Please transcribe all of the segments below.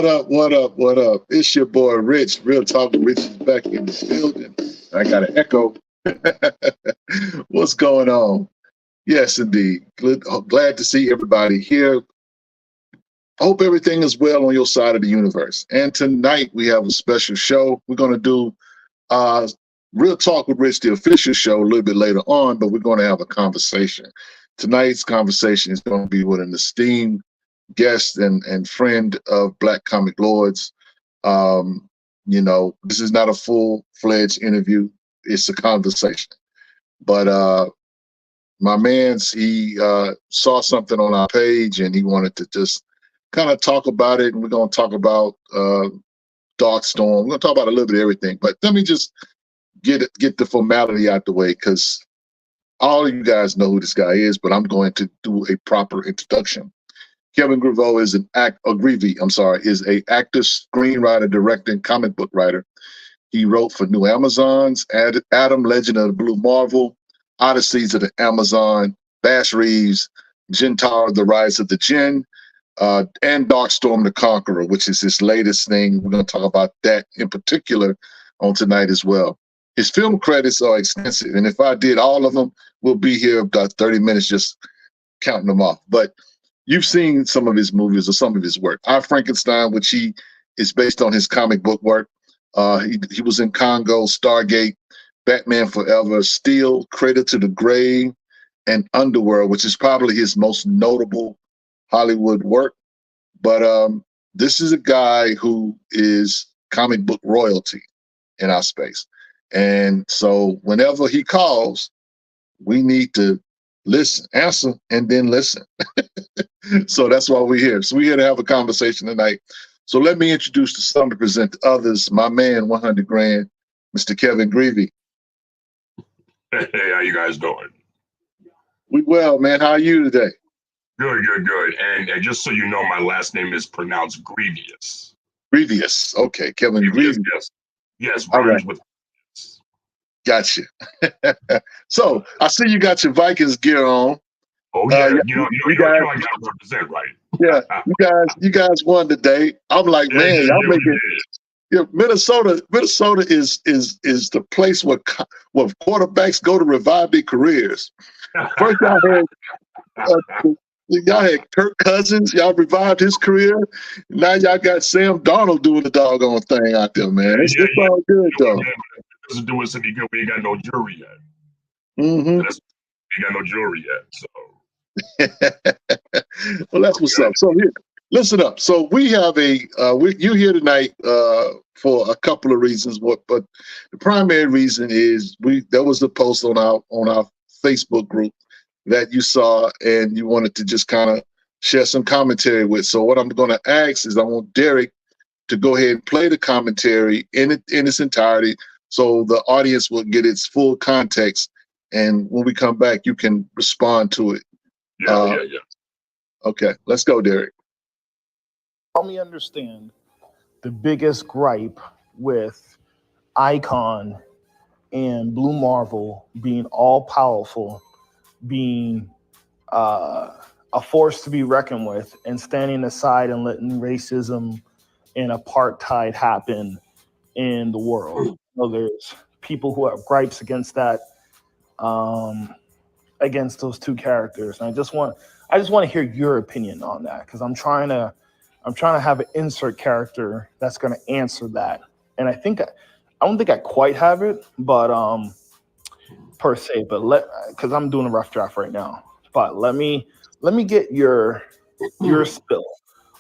What up? What up? What up? It's your boy Rich. Real Talk with Rich is back in the building. I got an echo. What's going on? Yes, indeed. Glad to see everybody here. Hope everything is well on your side of the universe. And tonight we have a special show. We're going to do Real Talk with Rich, the official show, a little bit later on, but we're going to have a conversation. Tonight's conversation is going to be with an esteemed guest and friend of Black Comic Lords. This is not a full-fledged interview. It's a conversation. But my man's, he saw something on our page and he wanted to just kind of talk about it. And we're going to talk about Darkstorm. We're going to talk about a little bit of everything. But let me just get the formality out the way, because all of you guys know who this guy is, but I'm going to do a proper introduction. Kevin Grevioux is an actor, screenwriter, director, and comic book writer. He wrote for New Amazons, Adam, Legend of the Blue Marvel, Odysseys of the Amazon, Bass Reeves, Gentara, The Rise of the Jinn, and Darkstorm the Conqueror, which is his latest thing. We're going to talk about that in particular on tonight as well. His film credits are extensive, and if I did all of them, we'll be here about 30 minutes just counting them off. But you've seen some of his movies or some of his work. I, Frankenstein, which he is based on his comic book work. He was in Congo, Stargate, Batman Forever, Steel, Cradle to the Grave, and Underworld, which is probably his most notable Hollywood work. But this is a guy who is comic book royalty in our space. And so whenever he calls, we need to listen, answer, and then listen. So that's why we're here. So we're here to have a conversation tonight. So let me introduce to some to present to others, my man, 100 grand, Mr. Kevin Grevioux. Hey, how you guys doing? We well, man. How are you today? Good. And just so you know, my last name is pronounced Grevioux. Grevioux. Okay, Kevin Grevioux. Yes, all right. With Gotcha. So I see you got your Vikings gear on. Oh yeah, you guys, I gotta represent, right? Yeah, you guys won today. I'm like, man, y'all making. Yeah, Minnesota is the place where quarterbacks go to revive their careers. First, y'all had Kirk Cousins. Y'all revived his career. Now y'all got Sam Darnold doing the doggone thing out there, man. It's all good though. It doesn't do us any good. We ain't got no jury yet. Mm-hmm. We ain't got no jury yet. So. Well, that's what's up. So here, listen up. So we have you here tonight for a couple of reasons. But the primary reason is there was a post on our Facebook group that you saw and you wanted to just kind of share some commentary with. So what I'm going to ask is I want Derek to go ahead and play the commentary in its entirety, so the audience will get its full context. And when we come back, you can respond to it. Yeah. Okay, let's go, Derek. Help me understand the biggest gripe with Icon and Blue Marvel being all powerful, being a force to be reckoned with, and standing aside and letting racism and apartheid happen in the world. There's people who have gripes against that, against those two characters. And I just want to hear your opinion on that, because I'm trying to have an insert character that's going to answer that. And I don't think I quite have it, but per se. But because I'm doing a rough draft right now. But let me get your spill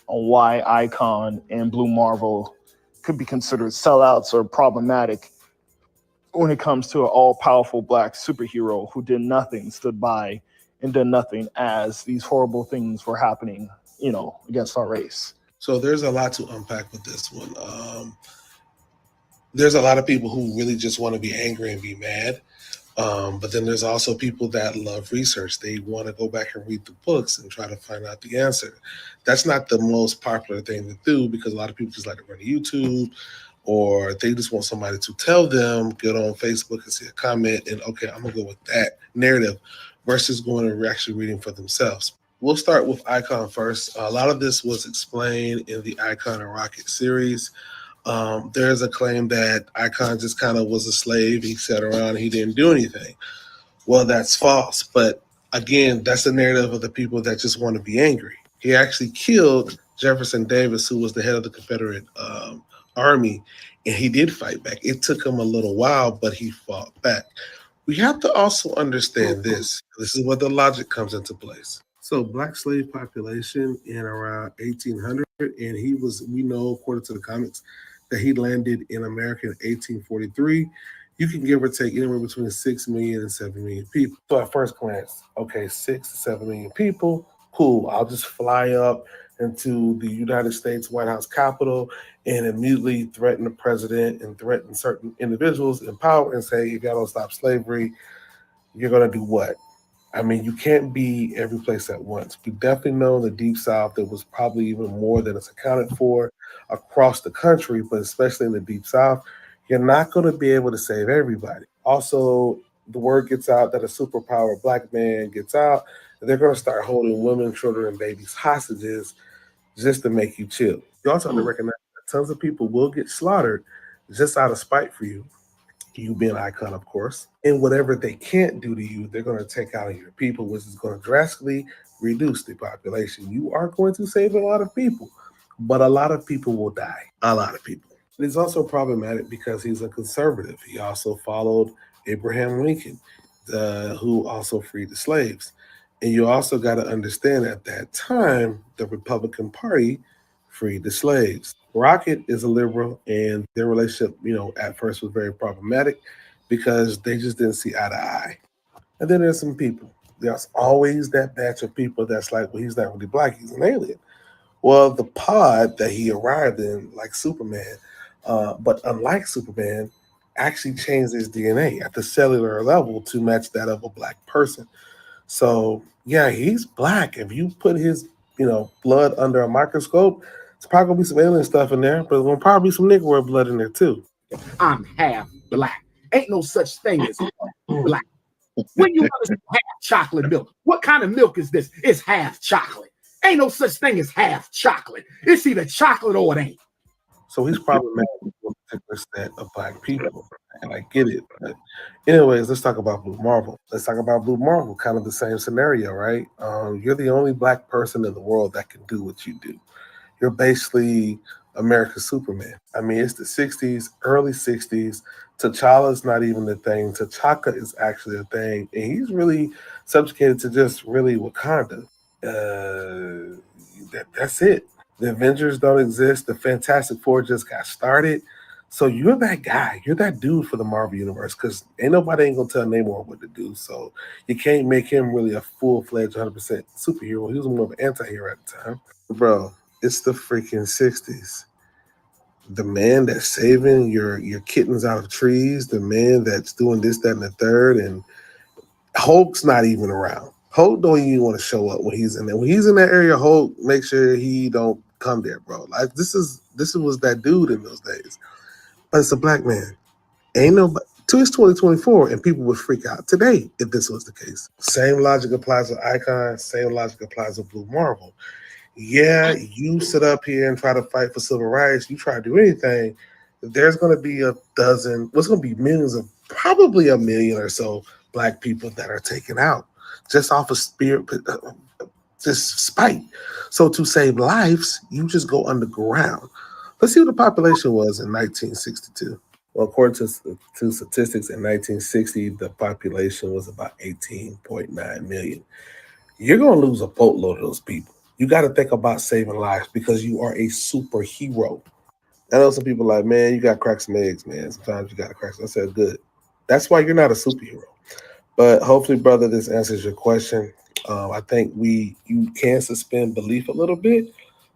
on why Icon and Blue Marvel could be considered sellouts or problematic when it comes to an all-powerful Black superhero who did nothing, stood by, and did nothing as these horrible things were happening, against our race. So there's a lot to unpack with this one. There's a lot of people who really just want to be angry and be mad. But then there's also people that love research. They want to go back and read the books and try to find out the answer. That's not the most popular thing to do, because a lot of people just like to run to YouTube, or they just want somebody to tell them, get on Facebook and see a comment and, okay, I'm going to go with that narrative, versus going and actually reading for themselves. we'll start with Icon first. A lot of this was explained in the Icon and Rocket series. There's a claim that Icon just kind of was a slave. He sat around and he didn't do anything. Well, that's false. But again, that's the narrative of the people that just want to be angry. He actually killed Jefferson Davis, who was the head of the Confederate Army, and he did fight back. It took him a little while, but he fought back. We have to also understand this. This is where the logic comes into place. So, black slave population in around 1800, and he was, we know, according to the comics, that he landed in America in 1843. You can give or take anywhere between 6 million and 7 million people. So at first glance, okay, 6 to 7 million people, cool. I'll just fly up into the United States White House Capitol and immediately threaten the president and threaten certain individuals in power and say, if y'all don't stop slavery, you're going to do what? I mean, you can't be every place at once. We definitely know in the Deep South there was probably even more than it's accounted for across the country, but especially in the Deep South, you're not going to be able to save everybody. Also, the word gets out that a superpower black man gets out, and they're going to start holding women, children, and babies hostages just to make you chill. You also have to recognize that tons of people will get slaughtered just out of spite for you. You being an icon, of course. And whatever they can't do to you, they're going to take out of your people, which is going to drastically reduce the population. You are going to save a lot of people, but a lot of people will die. A lot of people. It's also problematic because he's a conservative. He also followed Abraham Lincoln, who also freed the slaves. And you also got to understand at that time, the Republican Party freed the slaves. Rocket is a liberal, and their relationship, at first was very problematic because they just didn't see eye to eye. And then there's some people. There's always that batch of people that's like, well, he's not really black, he's an alien. Well, the pod that he arrived in, like Superman, but unlike Superman, actually changed his DNA at the cellular level to match that of a black person. So, yeah, he's black. If you put his, blood under a microscope, it's probably going to be some alien stuff in there, but there's going to probably be some Negro blood in there, too. I'm half black. Ain't no such thing as black. When you have chocolate milk, what kind of milk is this? It's half chocolate. Ain't no such thing as half chocolate. It's either chocolate or it ain't. So he's problematic with a particular set of black people, and I get it. But anyways, let's talk about Blue Marvel. Kind of the same scenario, right? You're the only black person in the world that can do what you do. You're basically America's Superman. I mean, it's the 60s, early 60s. T'Challa's not even the thing. T'Chaka is actually a thing, and he's really subjugated to just really Wakanda. That's it. The Avengers don't exist. The Fantastic Four just got started. So you're that guy. You're that dude for the Marvel Universe because ain't nobody ain't going to tell Namor what to do. So you can't make him really a full-fledged 100% superhero. He was more of an anti-hero at the time. Bro, it's the freaking 60s. The man that's saving your kittens out of trees, the man that's doing this, that, and the third, and Hulk's not even around. Hulk don't even want to show up when he's in there. When he's in that area, Hulk make sure he don't come there, bro. Like this was that dude in those days. But it's a black man. Ain't nobody. It's 2024, and people would freak out today if this was the case. Same logic applies to Icon. Same logic applies to Blue Marvel. Yeah, you sit up here and try to fight for civil rights. You try to do anything. There's going to be what's going to be millions of, probably a million or so black people that are taken out just off of spirit, just spite. So to save lives, you just go underground. Let's see what the population was in 1962. Well, according to statistics, in 1960, the population was about 18.9 million. You're going to lose a boatload of those people. You got to think about saving lives because you are a superhero. I know some people are like, man, you got to crack some eggs, man. Sometimes you got to crack some. I said, good. That's why you're not a superhero. But hopefully, brother, this answers your question. I think you can suspend belief a little bit,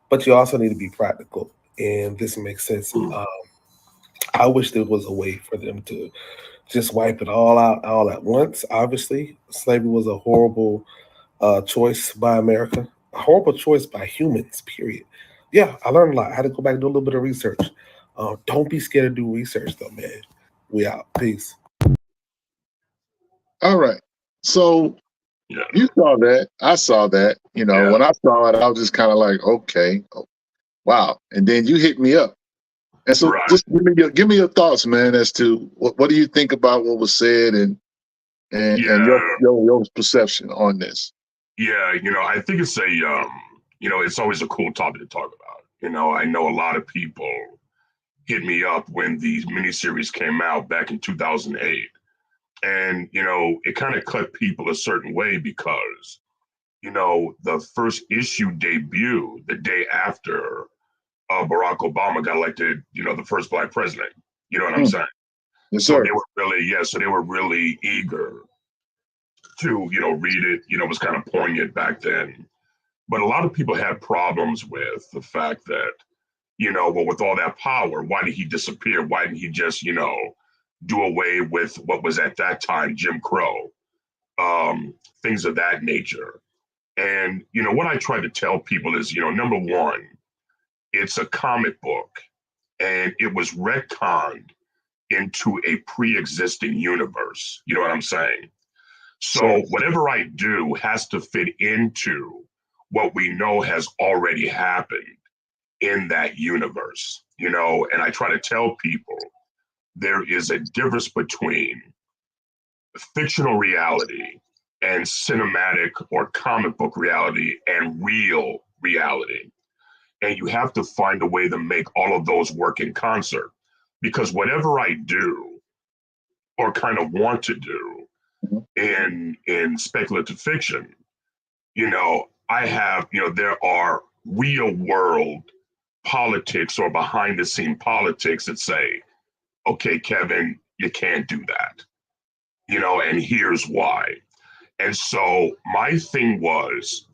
but you also need to be practical. And this makes sense. I wish there was a way for them to just wipe it all out all at once. Obviously, slavery was a horrible choice by America, a horrible choice by humans, period. Yeah, I learned a lot. I had to go back and do a little bit of research. Don't be scared to do research, though, man. We out. Peace. All right. So Yeah. you saw that. I saw that. You know, Yeah. when I saw it, I was just kind of like, okay, oh, wow. And then you hit me up. And so Right. just give me your thoughts, man, as to what do you think about what was said and your perception on this. Yeah, I think it's it's always a cool topic to talk about. I know a lot of people hit me up when these miniseries came out back in 2008. And, it kind of cut people a certain way because, the first issue debuted the day after Barack Obama got elected, the first Black president. You know what I'm saying? Yes, So sir. they were really eager to, read it. It was kind of poignant back then. But a lot of people had problems with the fact that, well, with all that power, why did he disappear? Why didn't he just, do away with what was at that time Jim Crow, things of that nature? And, what I try to tell people is, number one, it's a comic book and it was retconned into a pre-existing universe. You know what I'm saying? So whatever I do has to fit into what we know has already happened in that universe, and I try to tell people there is a difference between fictional reality and cinematic or comic book reality and real reality. And you have to find a way to make all of those work in concert, because whatever I do or kind of want to do in speculative fiction, I have, there are real world politics or behind the scene politics that say, okay, Kevin, you can't do that, and here's why. And so my thing was,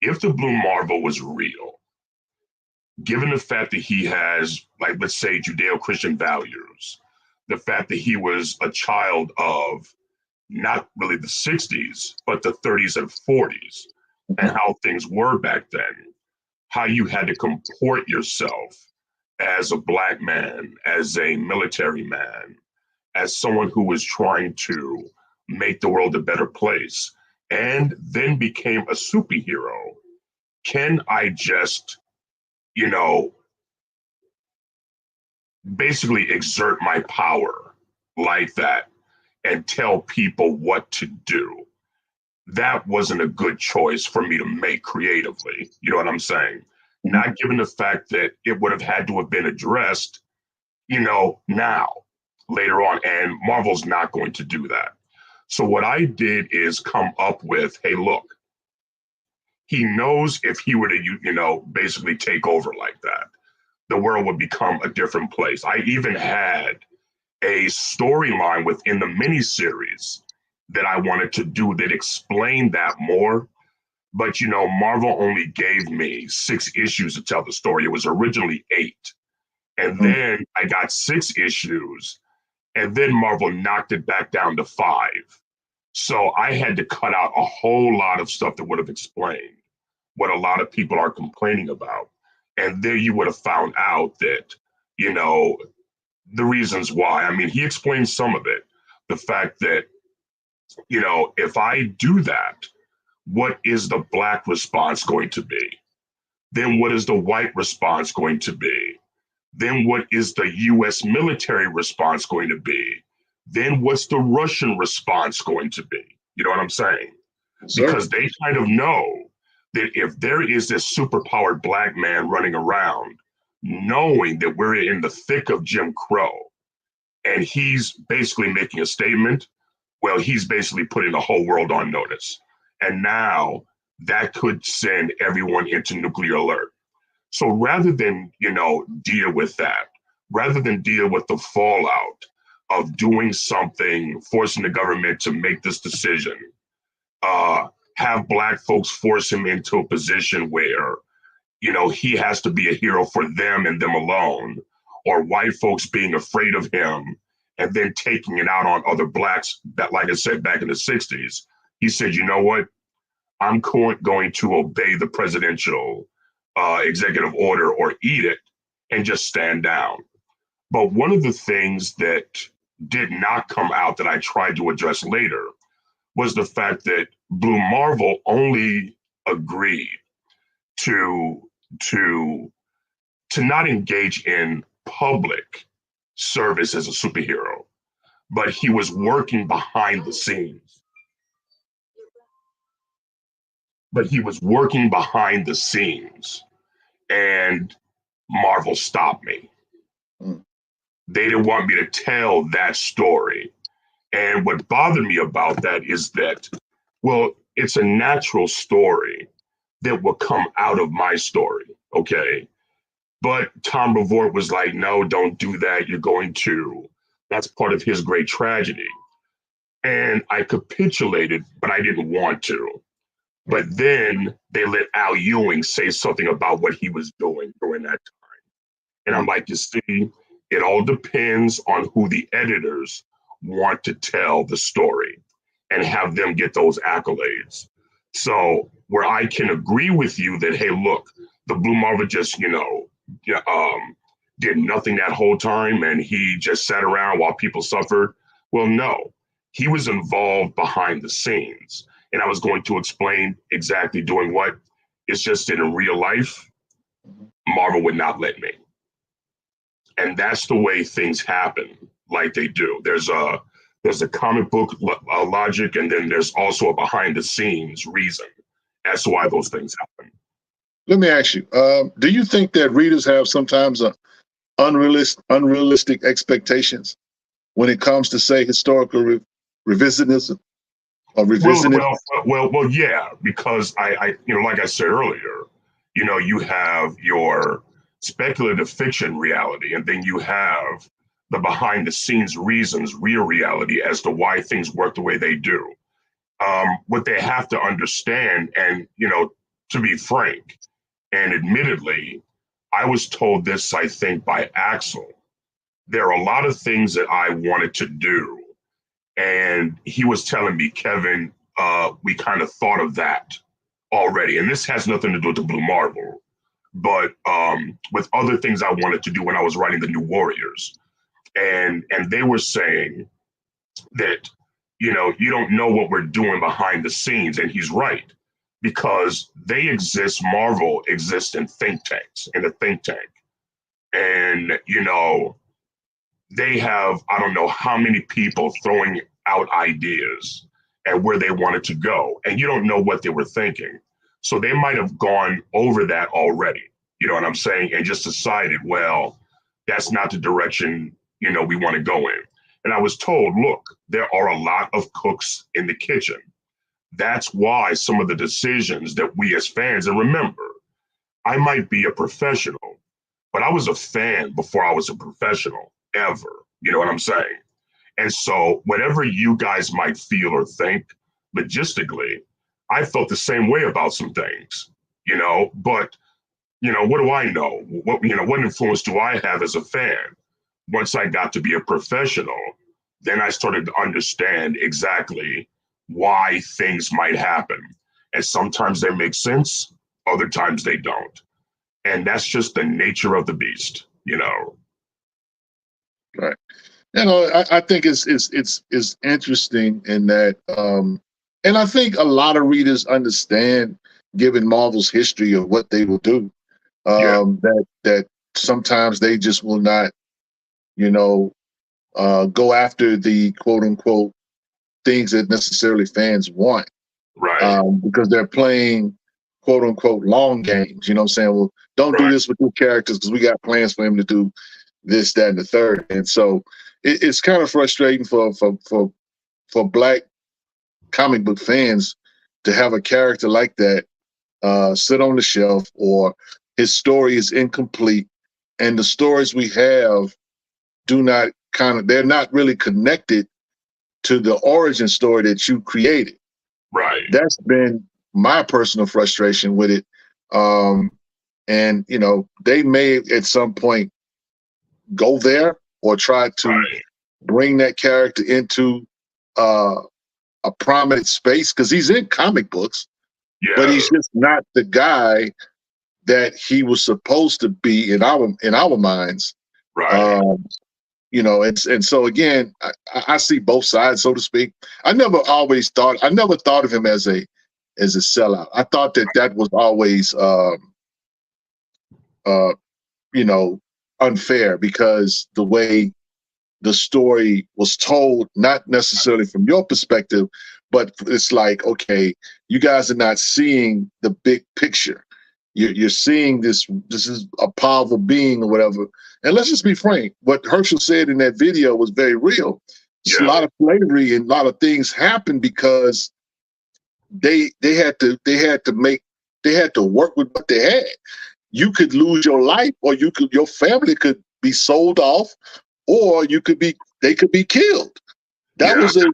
if the Blue Marvel was real, given the fact that he has, like, let's say, Judeo-Christian values, the fact that he was a child of not really the 60s, but the 30s and 40s, and how things were back then, how you had to comport yourself as a Black man, as a military man, as someone who was trying to make the world a better place, and then became a superhero. Can I just, basically exert my power like that and tell people what to do? That wasn't a good choice for me to make creatively. You know what I'm saying? Not given the fact that it would have had to have been addressed, now, later on. And Marvel's not going to do that. So what I did is come up with, hey, look, he knows if he were to, basically take over like that, the world would become a different place. I even had a storyline within the miniseries that I wanted to do that explained that more. But, Marvel only gave me 6 issues to tell the story. It was originally 8. And then I got 6 issues, and then Marvel knocked it back down to 5. So I had to cut out a whole lot of stuff that would have explained what a lot of people are complaining about. And there you would have found out that, the reasons why. I mean, he explained some of it. The fact that, if I do that, what is the Black response going to be? Then what is the white response going to be? Then what is the US military response going to be? Then what's the Russian response going to be? You know what I'm saying? Because they kind of know that if there is this superpowered Black man running around, knowing that we're in the thick of Jim Crow, and he's basically making a statement, well, he's basically putting the whole world on notice. And now that could send everyone into nuclear alert. So rather than, deal with that, rather than deal with the fallout of doing something, forcing the government to make this decision, have Black folks force him into a position where, he has to be a hero for them and them alone, or white folks being afraid of him and then taking it out on other Blacks that, like I said, back in the 60s, he said, you know what? I'm going to obey the presidential executive order or eat it and just stand down. But one of the things that did not come out that I tried to address later was the fact that Blue Marvel only agreed to not engage in public service as a superhero, but he was working behind the scenes. And Marvel stopped me. They didn't want me to tell that story. And what bothered me about that is that, well, it's a natural story that will come out of my story, okay? But Tom Brevoort was like, no, don't do that. You're going to. That's part of his great tragedy. And I capitulated, but I didn't want to. But then they let Al Ewing say something about what he was doing during that time. And I'm like, you see, it all depends on who the editors want to tell the story and have them get those accolades. So where I can agree with you that, hey, look, the Blue Marvel just, did nothing that whole time and he just sat around while people suffered. Well, no, he was involved behind the scenes. And I was going to explain exactly doing what. It's just that in real life, Marvel would not let me. And that's the way things happen, like they do. There's a comic book logic, and then there's also a behind the scenes reason as to why those things happen. Let me ask you, do you think that readers have sometimes unrealistic expectations when it comes to, say, historical revisionism or revisionism? Well, yeah, because I like I said earlier, you have your speculative fiction reality, and then you have the behind the scenes reasons, real reality as to why things work the way they do. What they have to understand, and to be frank, and admittedly, I was told this, I think, by Axel. There are a lot of things that I wanted to do, and he was telling me, Kevin, we kind of thought of that already, and this has nothing to do with the Blue Marvel, but with other things I wanted to do when I was writing the New Warriors. And they were saying that, you don't know what we're doing behind the scenes. And he's right, because Marvel exists in think tanks, in a think tank. And, they have, I don't know how many people throwing out ideas and where they wanted to go. And you don't know what they were thinking. So they might have gone over that already, you know what I'm saying? And just decided, well, that's not the direction, we want to go in. And I was told, look, there are a lot of cooks in the kitchen. That's why some of the decisions that we as fans, and remember, I might be a professional, but I was a fan before I was a professional, ever. You know what I'm saying? And so whatever you guys might feel or think, logistically, I felt the same way about some things, but, what do I know? What influence do I have as a fan? Once I got to be a professional, then I started to understand exactly why things might happen. And sometimes they make sense, other times they don't. And that's just the nature of the beast, Right. I think it's interesting in that, and I think a lot of readers understand, given Marvel's history of what they will do, that sometimes they just will not, go after the quote unquote things that necessarily fans want, right? Because they're playing quote unquote long games. You know what I'm saying? Well, don't do this with your characters because we got plans for him to do this, that, and the third. And so it's kind of frustrating for Black comic book fans to have a character like that sit on the shelf, or his story is incomplete, and the stories we have they're not really connected to the origin story that you created. Right. That's been my personal frustration with it. And they may at some point go there or try to bring that character into a prominent space, because he's in comic books, but he's just not the guy that he was supposed to be in our minds. Right. And so again, I see both sides, so to speak. I never thought of him as a as a sellout. I thought that was always, you know, unfair, because the way the story was told, not necessarily from your perspective, but it's like, okay, you guys are not seeing the big picture. You're seeing this is a powerful being or whatever. And let's just be frank, what Herschel said in that video was very real. A lot of slavery and a lot of things happened because they had to work with what they had. You could lose your life, or your family could be sold off, or they could be killed. That was a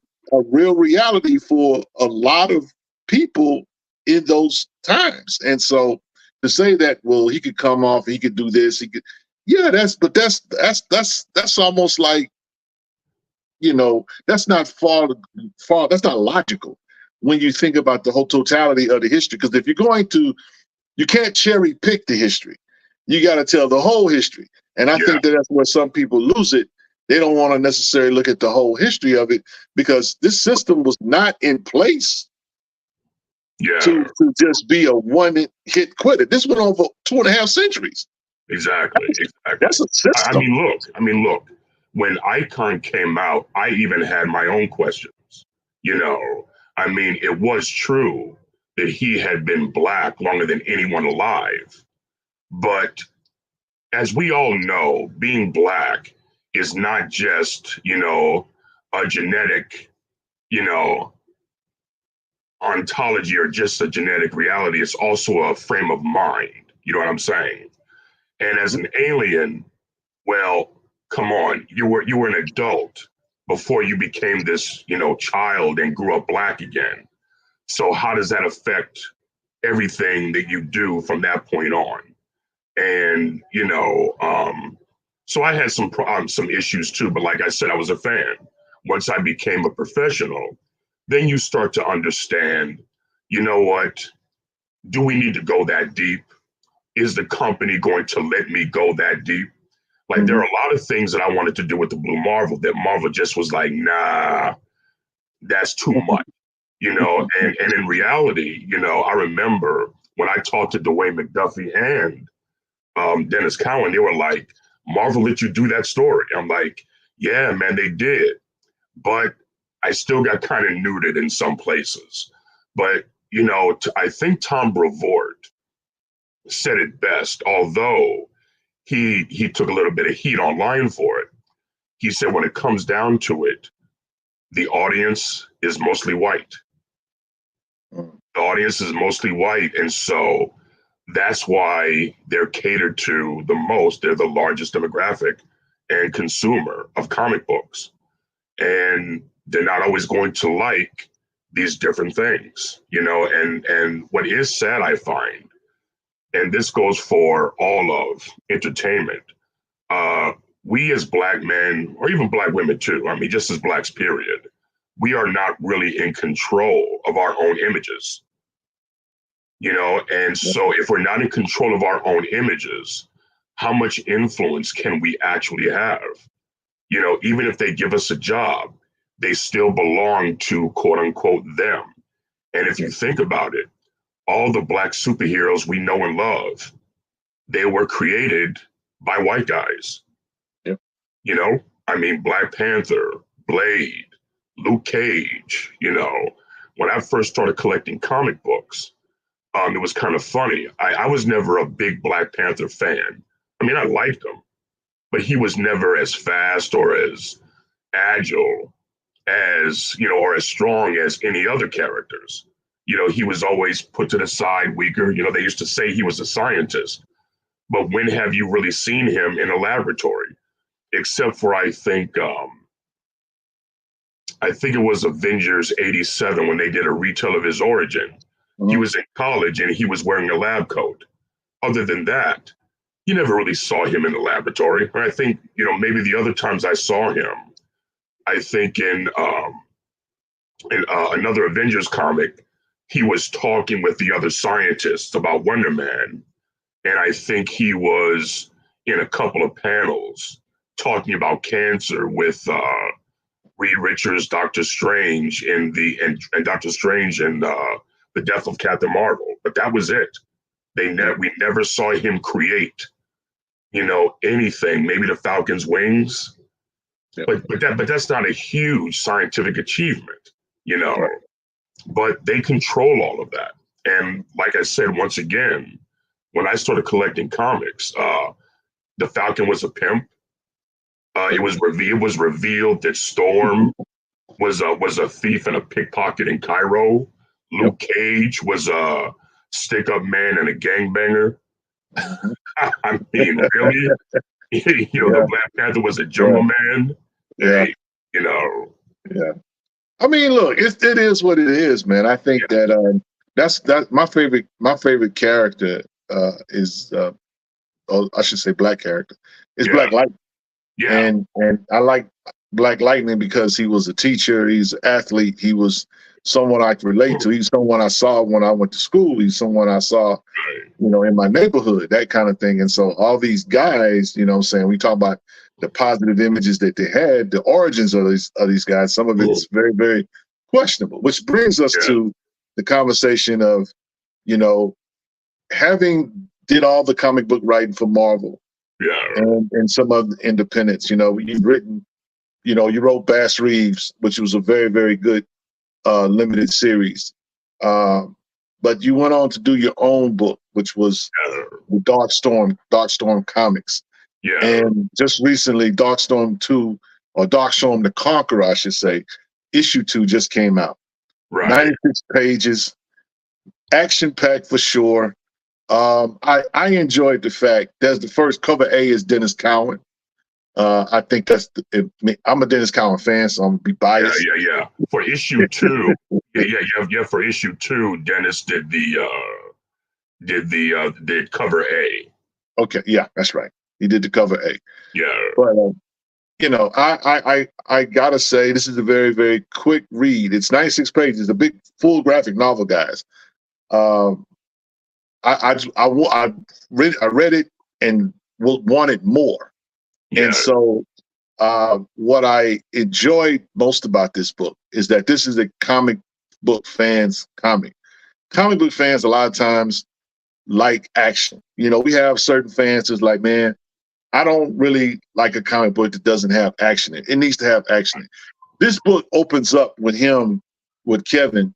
real reality for a lot of people in those times. And so to say that, well, he could come off, he could do this, he could, that's almost like, that's not far, that's not logical when you think about the whole totality of the history. Because if you can't cherry pick the history. You got to tell the whole history. And I think that's where some people lose it. They don't want to necessarily look at the whole history of it, because this system was not in place to just be a one-hit quitter. This went on for 2.5 centuries. Exactly. That's a system. I mean, look. When Icon came out, I even had my own questions. I mean, it was true that he had been Black longer than anyone alive. But as we all know, being Black is not just, a genetic, ontology or just a genetic reality. It's also a frame of mind. You know what I'm saying? And as an alien, well, come on, you were an adult before you became this, child and grew up Black again. So how does that affect everything that you do from that point on? And, so I had some issues too, but like I said, I was a fan. Once I became a professional, then you start to understand, you know what, do we need to go that deep? Is the company going to let me go that deep? Like, there are a lot of things that I wanted to do with the Blue Marvel that Marvel just was like, nah, that's too much, and in reality, I remember when I talked to Dwayne McDuffie and Dennis Cowan, they were like, Marvel let you do that story. I'm like, yeah, man, they did. But I still got kind of neutered in some places. But, I think Tom Brevoort said it best, although he took a little bit of heat online for it. He said, when it comes down to it, the audience is mostly white. The audience is mostly white. And so that's why they're catered to the most. They're the largest demographic and consumer of comic books. And they're not always going to like these different things, and what is sad, I find, and this goes for all of entertainment, we as Black men, or even Black women too, I mean, just as Blacks, period, we are not really in control of our own images, and so if we're not in control of our own images, how much influence can we actually have? Even if they give us a job, they still belong to quote unquote them. And if you think about it, all the Black superheroes we know and love, they were created by white guys. Yeah. I mean, Black Panther, Blade, Luke Cage, when I first started collecting comic books, it was kind of funny. I was never a big Black Panther fan. I mean, I liked him, but he was never as fast or as agile as, or as strong as any other characters. He was always put to the side, weaker. They used to say he was a scientist. But when have you really seen him in a laboratory? Except for, I think it was Avengers 87 when they did a retell of his origin. He was in college and he was wearing a lab coat. Other than that, you never really saw him in the laboratory. And I think, maybe the other times I saw him, I think in another Avengers comic, he was talking with the other scientists about Wonder Man. And I think he was in a couple of panels talking about cancer with Reed Richards, Doctor Strange, and Doctor Strange and the death of Captain Marvel, but that was it. We never saw him create, anything. Maybe the Falcon's wings, but that's not a huge scientific achievement, Right. But they control all of that. And like I said, once again, when I started collecting comics, the Falcon was a pimp. It was revealed that Storm was a thief and a pickpocket in Cairo. Luke Cage was a stick-up man and a gangbanger. I mean, really? The Black Panther was a jungle man. Yeah. Hey, Yeah. I mean, look, it is what it is, man. I think that that's my favorite character is I should say black character is Black Lightning. Yeah. And I like Black Lightning because he was a teacher, he's an athlete, he was someone I could relate to. He's someone I saw when I went to school. He's someone I saw, in my neighborhood, that kind of thing. And so all these guys, what I'm saying, we talk about the positive images that they had, the origins of these guys. Some of it's very, very questionable, which brings us to the conversation of, having did all the comic book writing for Marvel and some of the independents. You've written, you wrote Bass Reeves, which was a very, very good limited series. But you went on to do your own book, which was Darkstorm Comics. Yeah. And just recently, Darkstorm 2, or Darkstorm the Conqueror, I should say, issue 2 just came out. Right. 96 pages, action-packed for sure. I enjoyed the fact there's the first cover A is Dennis Cowan. I think I'm a Dennis Cowan fan, so I'm gonna be biased. Yeah. For issue 2, for issue 2, Dennis did the cover A. Okay, yeah, that's right. He did the cover A. Yeah. But I gotta say this is a very, very quick read. It's 96 pages, a big full graphic novel, guys. I read it and wanted more. Yeah. And so what I enjoyed most about this book is that this is a comic book fans comic. Comic book fans a lot of times like action. We have certain fans who's like, man, I don't really like a comic book that doesn't have action in it. It needs to have action in it. This book opens up with Kevin,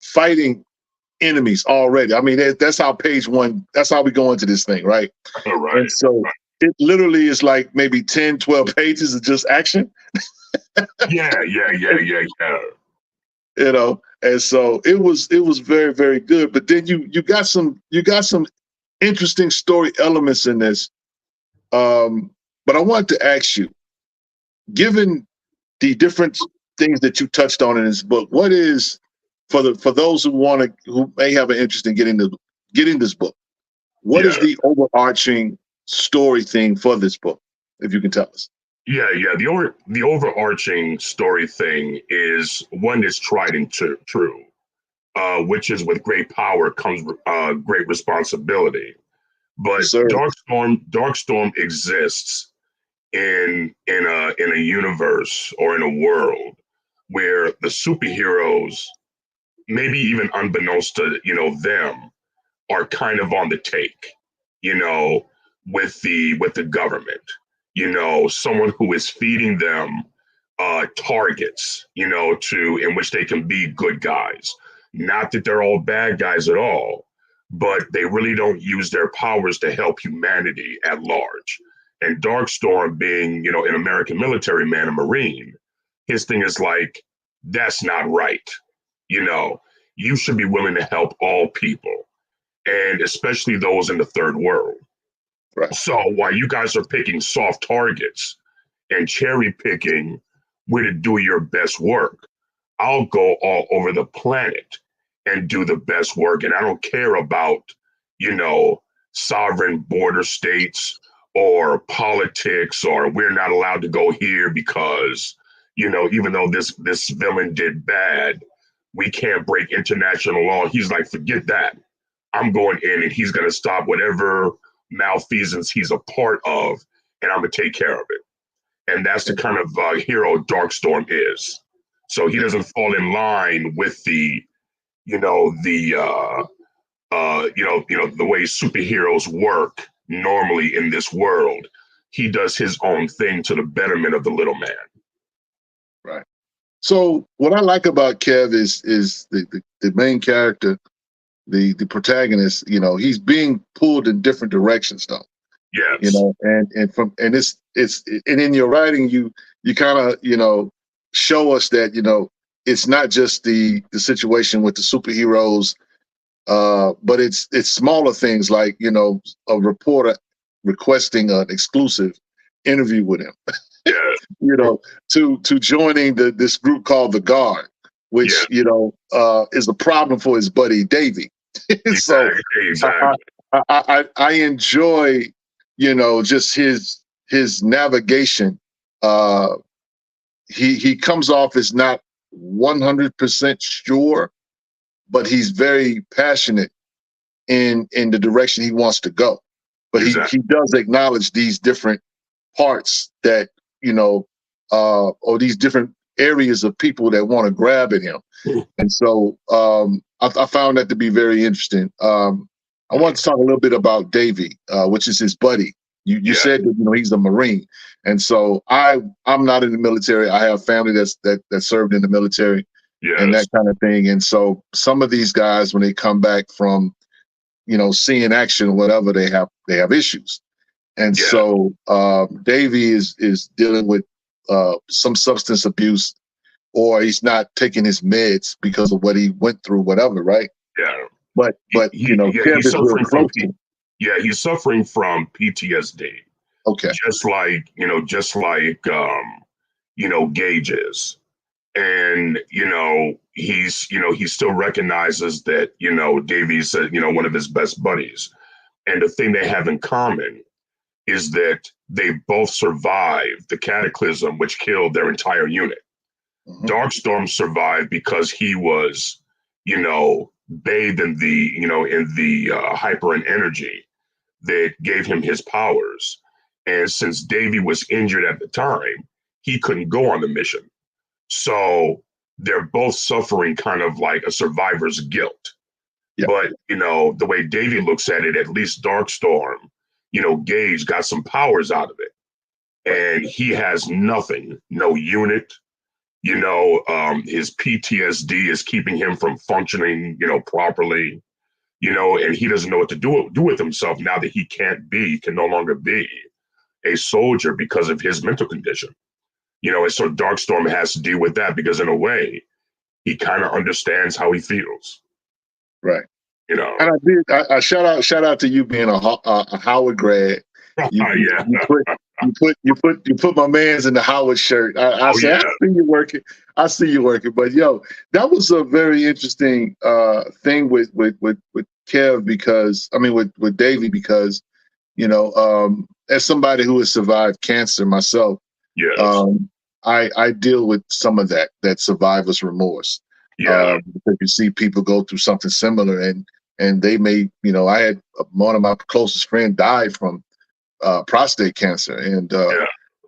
fighting enemies already. I mean, that's how page 1, that's how we go into this thing, right? Right. And so it literally is like maybe 10, 12 pages of just action. Yeah. And so it was very, very good. But then you got some interesting story elements in this. But I wanted to ask you, given the different things that you touched on in this book, what is for those who may have an interest in getting this book, what is the overarching story thing for this book, if you can tell us? Yeah. The overarching story thing is one that's tried and true, which is with great power comes great responsibility. But Darkstorm exists in a universe or in a world where the superheroes, maybe even unbeknownst to them, are kind of on the take, with the government. Someone who is feeding them targets, in which they can be good guys. Not that they're all bad guys at all, but they really don't use their powers to help humanity at large. And Darkstorm, being, an American military man, a Marine, his thing is like, that's not right. You should be willing to help all people, and especially those in the third world. Right. So while you guys are picking soft targets and cherry picking where to do your best work, I'll go all over the planet and do the best work. And I don't care about, sovereign border states or politics, or we're not allowed to go here because, even though this villain did bad, we can't break international law. He's like, forget that. I'm going in and he's going to stop whatever malfeasance he's a part of, and I'm going to take care of it. And that's the kind of hero Darkstorm is. So he doesn't fall in line with the, the way superheroes work normally in this world. He does his own thing to the betterment of the little man. Right. So what I like about Kev is the main character, the protagonist. He's being pulled in different directions, though. Yes. And in your writing, you kind of show us that it's not just the situation with the superheroes, but it's smaller things like a reporter requesting an exclusive interview with him. Yeah. To joining this group called the Guard, which is a problem for his buddy Davey. So exactly. I enjoy just his navigation. He comes off as not 100% sure, but he's very passionate in the direction he wants to go. But he does acknowledge these different parts that or these different areas of people that want to grab at him. And so I found that to be very interesting. I want to talk a little bit about Davey, which is his buddy. You said that he's a Marine, and so I'm not in the military. I have family that served in the military, and that kind of thing. And so some of these guys, when they come back from seeing action or whatever, they have issues. And so Davey is dealing with some substance abuse, or he's not taking his meds because of what he went through, whatever, right? Yeah. But Kev he's is real suffering close from he's suffering from PTSD. Okay. Just like Gage is. And he still recognizes that Davey's one of his best buddies. And the thing they have in common is that they both survived the cataclysm which killed their entire unit. Mm-hmm. Darkstorm survived because he was, bathed in the hyper and energy that gave him his powers. And since Davey was injured at the time, he couldn't go on the mission. So they're both suffering kind of like a survivor's guilt. Yeah. But, the way Davey looks at it, at least Darkstorm, Gage got some powers out of it. And he has nothing, no unit. His PTSD is keeping him from functioning, properly, and he doesn't know what to do with himself now that he can no longer be a soldier because of his mental condition. And so Darkstorm has to deal with that because in a way, he kind of understands how he feels. Right. And I shout out to you being a Howard grad. You put my man's in the Howard shirt. I see you working. I see you working. But that was a very interesting thing with Kev with Davey because as somebody who has survived cancer myself, I deal with some of that survivor's remorse. Because you see people go through something similar and they may I had one of my closest friends died from prostate cancer, and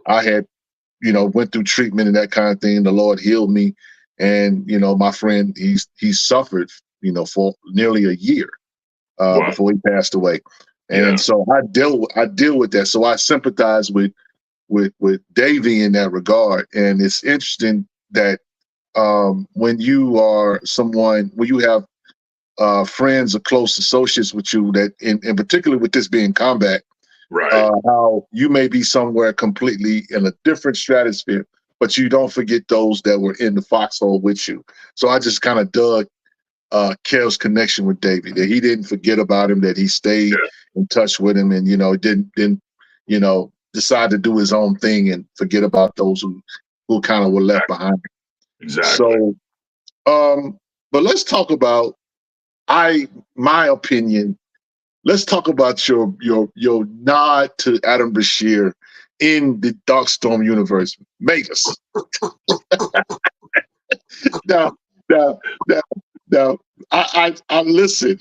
I had went through treatment and that kind of thing. The Lord healed me, and my friend he suffered for nearly a year before he passed away, and so I deal with that. So I sympathize with Davey in that regard, and it's interesting that when you have friends or close associates with you that in particular with this being combat. Right. How you may be somewhere completely in a different stratosphere, but you don't forget those that were in the foxhole with you. So I just kind of dug Kev's connection with Davey, that he didn't forget about him, that he stayed in touch with him, and didn't decide to do his own thing and forget about those who kind of were left behind. Exactly. So, but let's talk about my opinion. Let's talk about your nod to Adam Bashir in the Darkstorm universe. Vegas. Now, I listen.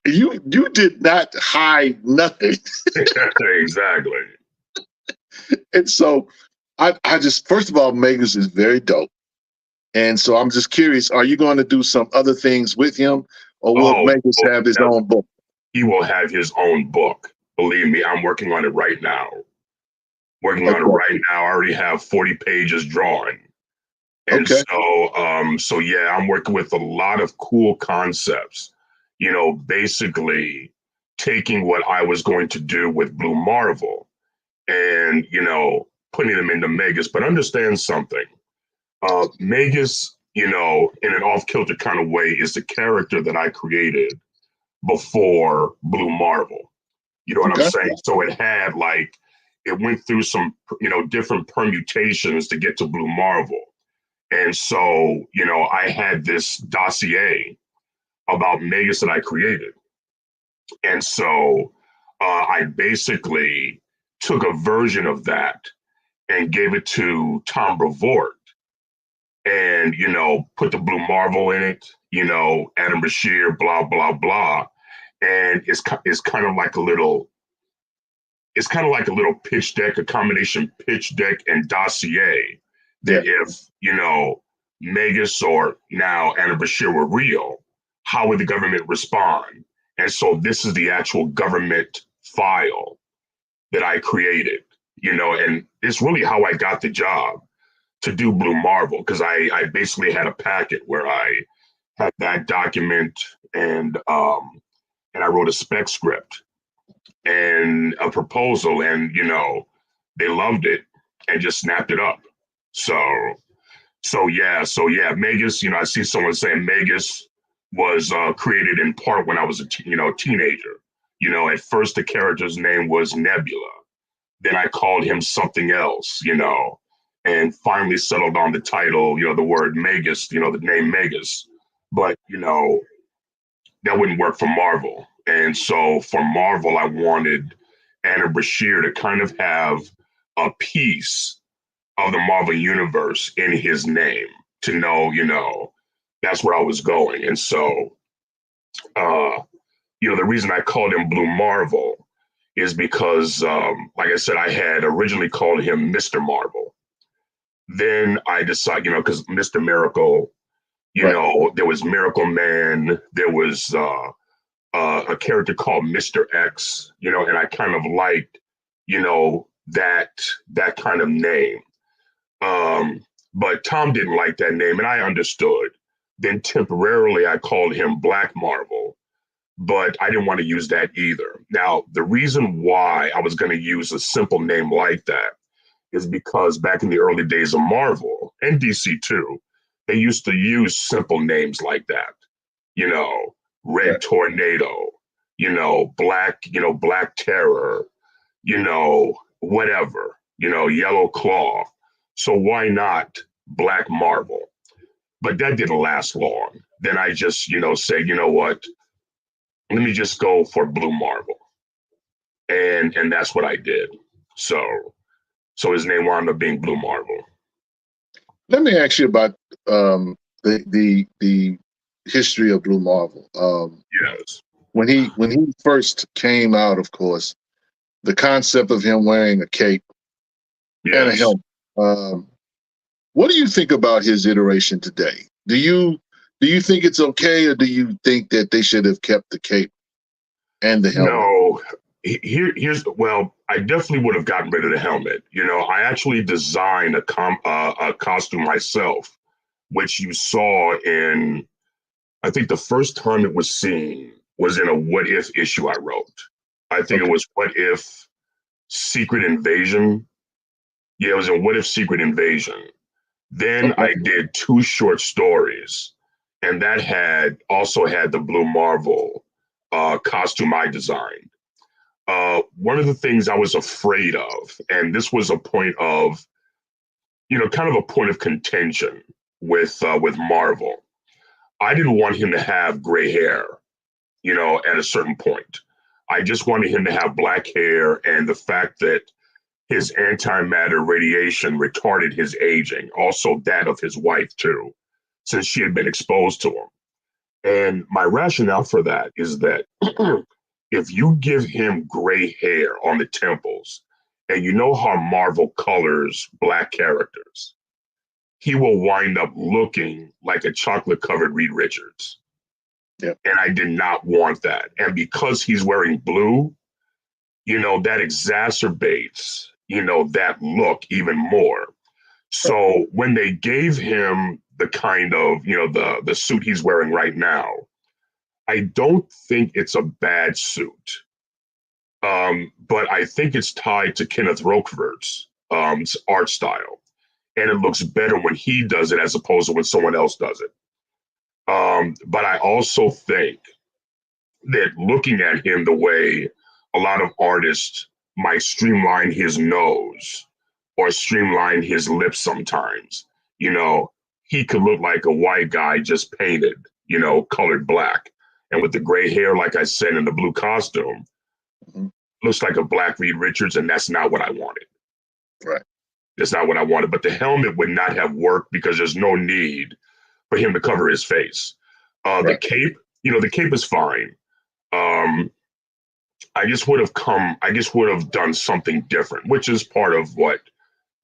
You did not hide nothing. Exactly. And so I just, first of all, Megas is very dope. And so I'm just curious, are you going to do some other things with him, or will Magus have his own book? He will have his own book. Believe me, I'm working on it right now. I already have 40 pages drawn. And so yeah, I'm working with a lot of cool concepts, basically taking what I was going to do with Blue Marvel and, putting them into Magus. But understand something. Magus, in an off-kilter kind of way, is the character that I created before Blue Marvel. You know what I'm saying? So it had it went through some, different permutations to get to Blue Marvel. And so, I had this dossier about Magus that I created. And so I basically took a version of that and gave it to Tom Brevoort and, put the Blue Marvel in it, Adam Bashir, blah, blah, blah. And it's kind of like a little pitch deck, a combination pitch deck and dossier that if, Magus or now Adam Bashir were real, how would the government respond? And so this is the actual government file that I created, and it's really how I got the job to do Blue Marvel, because I basically had a packet where I had that document and I wrote a spec script and a proposal, and they loved it and just snapped it up. So yeah, Magus. I see someone saying Magus was created in part when I was a teenager. At first the character's name was Nebula, then I called him something else, and finally settled on the title, the word Magus, the name Magus. But that wouldn't work for Marvel. And so for Marvel, I wanted Anna Bashir to kind of have a piece of the Marvel universe in his name to know, that's where I was going. And so, the reason I called him Blue Marvel is because, like I said, I had originally called him Mr. Marvel. Then I decided, because Mr. Miracle, there was Miracle Man, there was a character called Mr. X, and I kind of liked, that kind of name. But Tom didn't like that name, and I understood. Then temporarily I called him Black Marvel, but I didn't want to use that either. Now, the reason why I was going to use a simple name like that is because back in the early days of Marvel and DC too, they used to use simple names like that. Red Tornado, Black Terror, whatever, Yellow Claw. So why not Black Marvel? But that didn't last long. Then I just, said, what? Let me just go for Blue Marvel. And that's what I did. So his name wound up being Blue Marvel. Let me ask you about the history of Blue Marvel. Yes. When he first came out, of course, the concept of him wearing a cape and a helmet. What do you think about his iteration today? Do you think it's okay, or do you think that they should have kept the cape and the helmet? No. I definitely would have gotten rid of the helmet. I actually designed a costume myself, which you saw in, I think the first time it was seen was in a What If issue I wrote. I think it was What If Secret Invasion. Yeah, it was in What If Secret Invasion. Then I did 2 short stories, and that also had the Blue Marvel costume I designed. One of the things I was afraid of, and this was a point of, kind of a point of contention with Marvel. I didn't want him to have gray hair, at a certain point. I just wanted him to have black hair, and the fact that his antimatter radiation retarded his aging, also that of his wife too, since she had been exposed to him. And my rationale for that is that if you give him gray hair on the temples, and you know how Marvel colors black characters, he will wind up looking like a chocolate-covered Reed Richards. Yep. And I did not want that. And because he's wearing blue, that exacerbates, that look even more. So when they gave him the kind of, the suit he's wearing right now, I don't think it's a bad suit. But I think it's tied to Kenneth Roquefort's art style. And it looks better when he does it as opposed to when someone else does it. But I also think that looking at him the way a lot of artists might streamline his nose or streamline his lips sometimes, he could look like a white guy just painted, colored black. And with the gray hair, like I said, in the blue costume, looks like a black Reed Richards, and that's not what I wanted. Right. That's not what I wanted. But the helmet would not have worked because there's no need for him to cover his face. Right. The cape, the cape is fine. I just would have done something different, which is part of what,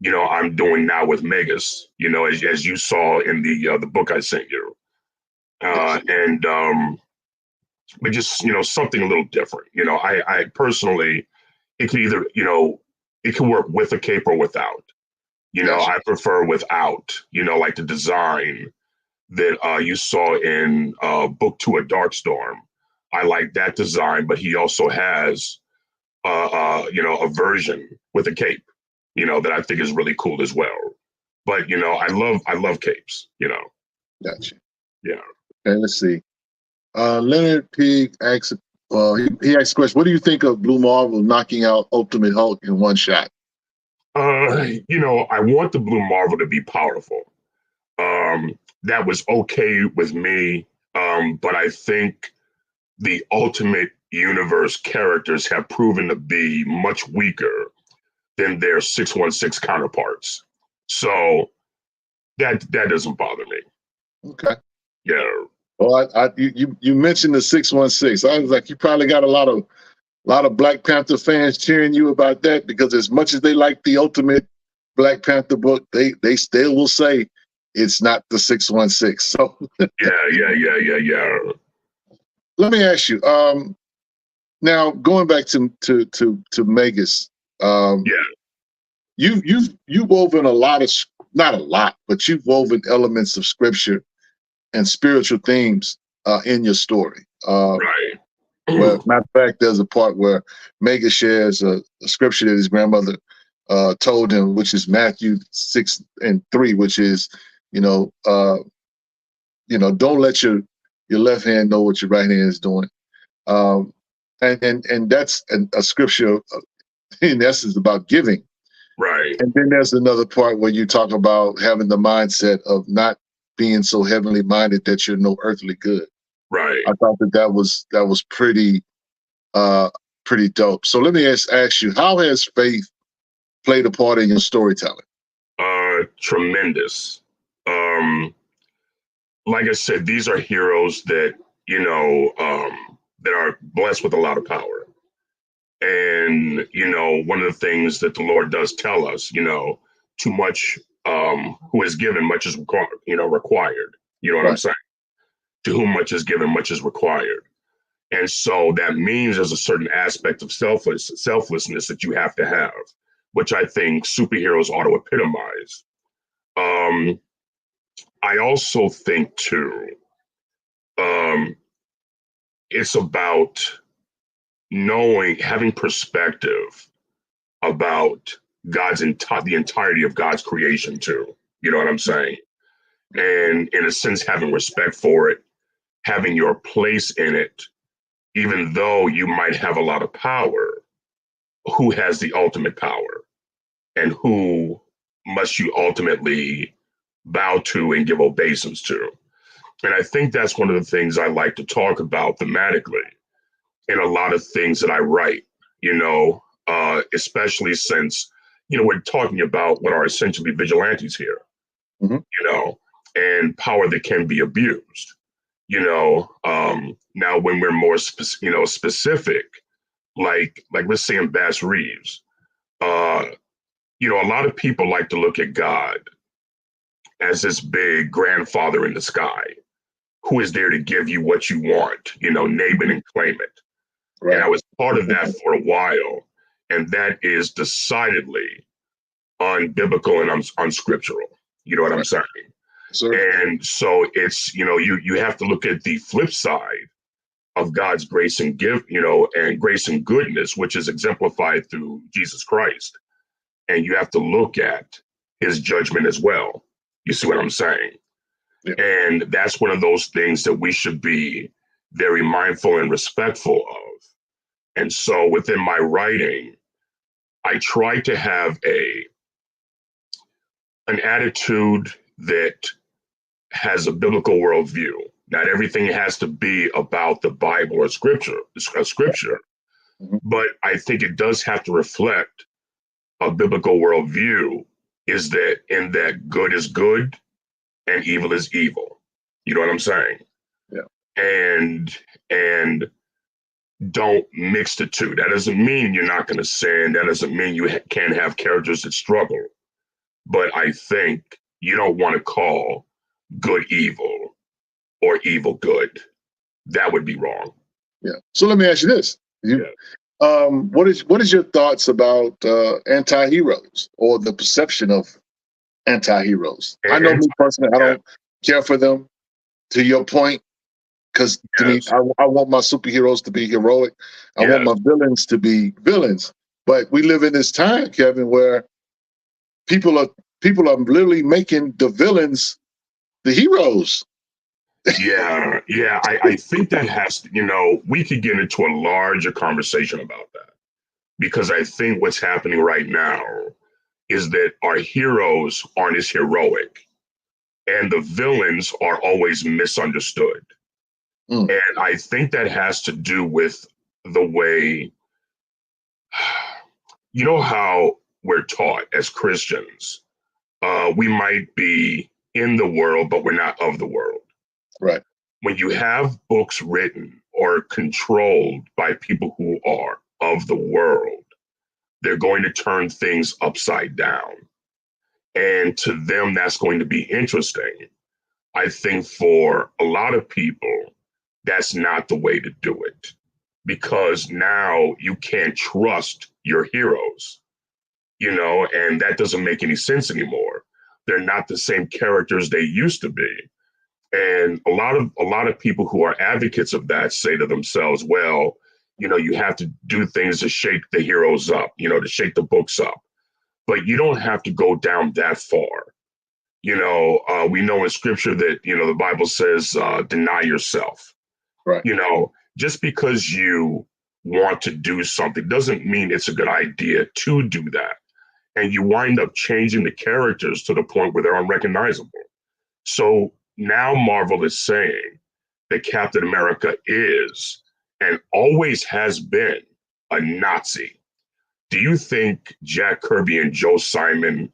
I'm doing now with Megas, as you saw in the book I sent you. Yes. But just, something a little different. I personally, it could either, it can work with a cape or without. Yes. I prefer without, like the design that you saw in book 2 of Darkstorm. I like that design, but he also has, a version with a cape, that I think is really cool as well. But, I love capes, Gotcha. Yeah. Okay, let's see. Leonard P. asks, he asked a question, what do you think of Blue Marvel knocking out Ultimate Hulk in one shot? I want the Blue Marvel to be powerful. That was okay with me. But I think the Ultimate Universe characters have proven to be much weaker than their 616 counterparts. So that doesn't bother me. Okay. Yeah. Well, you mentioned the 616. I was like, you probably got a lot of Black Panther fans cheering you about that, because as much as they like the Ultimate Black Panther book, they still will say it's not the 616. So yeah. let me ask you. Now going back to Megas. You've woven a lot of, not a lot, but you've woven elements of scripture and spiritual themes in your story. Right. Well, matter of fact, there's a part where Megas shares a scripture that his grandmother told him, which is Matthew 6:3, which is, don't let your left hand know what your right hand is doing. And that's a scripture in essence about giving. Right. And then there's another part where you talk about having the mindset of not being so heavenly minded that you're no earthly good. Right. I thought that was pretty dope. So let me ask you, how has faith played a part in your storytelling? Tremendous. Like I said, these are heroes that, that are blessed with a lot of power. And, one of the things that the Lord does tell us, too much, who is given, much is required. You know what I'm saying? To whom much is given, much is required. And so that means there's a certain aspect of selflessness that you have to have, which I think superheroes ought to epitomize. I also think too, it's about having perspective about the entirety of God's creation too. You know what I'm saying? And in a sense, having respect for it, having your place in it, even though you might have a lot of power, who has the ultimate power and who must you ultimately bow to and give obeisance to? And I think that's one of the things I like to talk about thematically in a lot of things that I write, especially since, we're talking about what are essentially vigilantes here, and power that can be abused. Now when we're more specific, like let's say in Bass Reeves, a lot of people like to look at God as this big grandfather in the sky who is there to give you what you want, name it and claim it. Right. And I was part of that for a while. And that is decidedly unbiblical and unscriptural. You know what I'm saying? Sir. And so it's, you have to look at the flip side of God's grace and and grace and goodness, which is exemplified through Jesus Christ. And you have to look at his judgment as well. You see what I'm saying? Yeah. And that's one of those things that we should be very mindful and respectful of. And so within my writing, I try to have an attitude that has a biblical worldview. Not everything has to be about the Bible or scripture, Mm-hmm. but I think it does have to reflect a biblical worldview, is that in that good is good and evil is evil. You know what I'm saying? Yeah. And don't mix the two. That doesn't mean you're not going to sin. That doesn't mean you can't have characters that struggle. But I think you don't want to call good evil or evil good. That would be wrong. Yeah. So let me ask you this. What is your thoughts about anti-heroes or the perception of anti-heroes? I know me personally, I don't care for them, to your point, because to me, I want my superheroes to be heroic. I want my villains to be villains. But we live in this time, Kevin, where people are literally making the villains the heroes. Yeah. I think that has to, we could get into a larger conversation about that, because I think what's happening right now is that our heroes aren't as heroic and the villains are always misunderstood. And I think that has to do with the way, how we're taught as Christians. We might be in the world, but we're not of the world. Right. When you have books written or controlled by people who are of the world, they're going to turn things upside down. And to them, that's going to be interesting. I think for a lot of people, that's not the way to do it, because now you can't trust your heroes, and that doesn't make any sense anymore. They're not the same characters they used to be. And a lot of people who are advocates of that say to themselves, well, you have to do things to shake the heroes up, to shake the books up. But you don't have to go down that far. We know in scripture that, the Bible says, deny yourself. Right. Just because you want to do something doesn't mean it's a good idea to do that. And you wind up changing the characters to the point where they're unrecognizable. So now Marvel is saying that Captain America is and always has been a Nazi. Do you think Jack Kirby and Joe Simon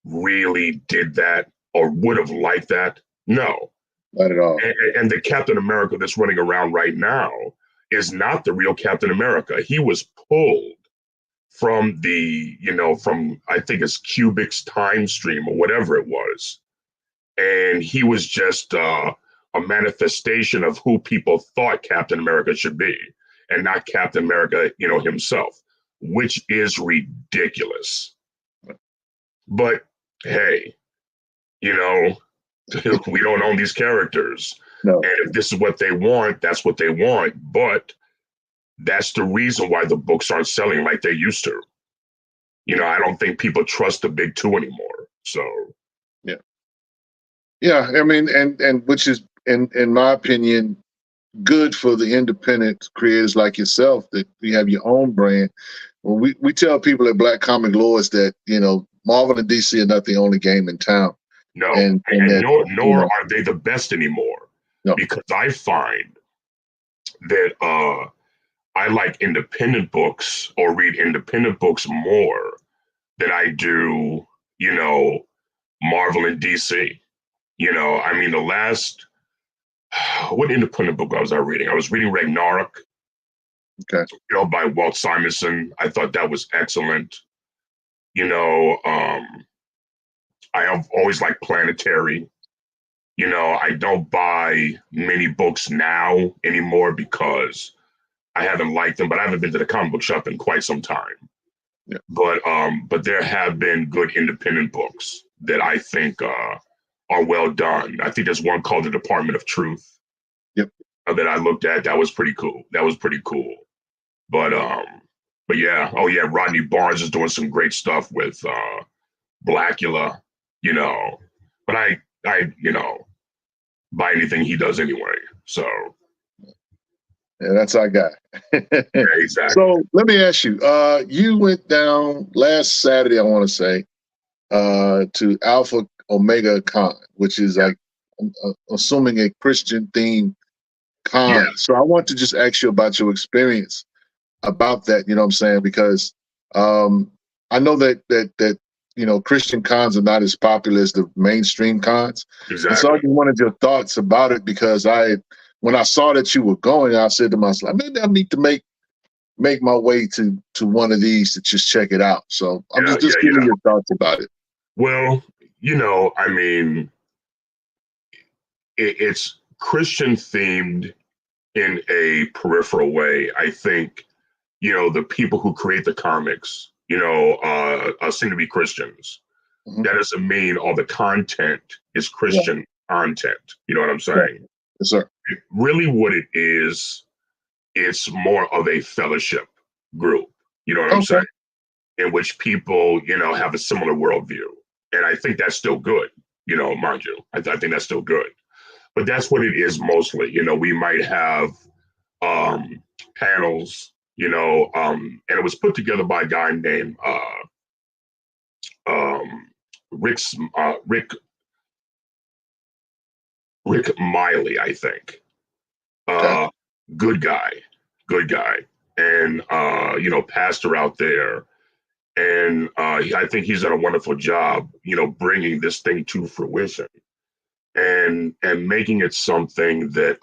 really did that or would have liked that? No. Not at all. And the Captain America that's running around right now is not the real Captain America. He was pulled from from I think it's Kubrick's time stream or whatever it was. And he was just a manifestation of who people thought Captain America should be, and not Captain America, himself, which is ridiculous. But hey, we don't own these characters. No. And if this is what they want, that's what they want. But that's the reason why the books aren't selling like they used to. I don't think people trust the big two anymore. So yeah, I mean, and which is in my opinion good for the independent creators like yourself, that you have your own brand. Well, we tell people at Black Comic Lords that Marvel and DC are not the only game in town. No, and that, nor are they the best anymore. No. Because I find that I like independent books or read independent books more than I do, Marvel and DC. I mean, the last, what independent book was I reading? I was reading Ragnarok, okay, by Walt Simonson. I thought that was excellent. I have always liked Planetary. You know, I don't buy many books now anymore because I haven't liked them, but I haven't been to the comic book shop in quite some time. Yeah. But there have been good independent books that I think are well done. I think there's one called The Department of Truth. Yep. That I looked at. That was pretty cool. But yeah, oh yeah, Rodney Barnes is doing some great stuff with Blackula, you know. But I buy anything he does anyway. So Yeah, that's our guy. yeah, exactly. So let me ask you, you went down last Saturday, I want to say, to Alpha Omega Con, which is like, assuming a Christian themed con. Yeah. So I want to just ask you about your experience about that, you know what I'm saying? Because I know that Christian cons are not as popular as the mainstream cons. Exactly. And so I just wanted your thoughts about it, because when I saw that you were going, I said to myself, maybe I need to make my way to one of these to just check it out. So I'm just giving your thoughts about it. Well, I mean, it's Christian themed in a peripheral way. I think, the people who create the comics, seem to be Christians. Mhm. That doesn't mean all the content is Christian content. You know what I'm saying? Yes, sir. Really what it is, it's more of a fellowship group. You know what I'm saying? In which people, have a similar worldview. And I think that's still good, mind you. I think that's still good. But that's what it is mostly. We might have panels, and it was put together by a guy named Rick Miley, I think. Good guy. And, pastor out there. And I think he's done a wonderful job, bringing this thing to fruition and making it something that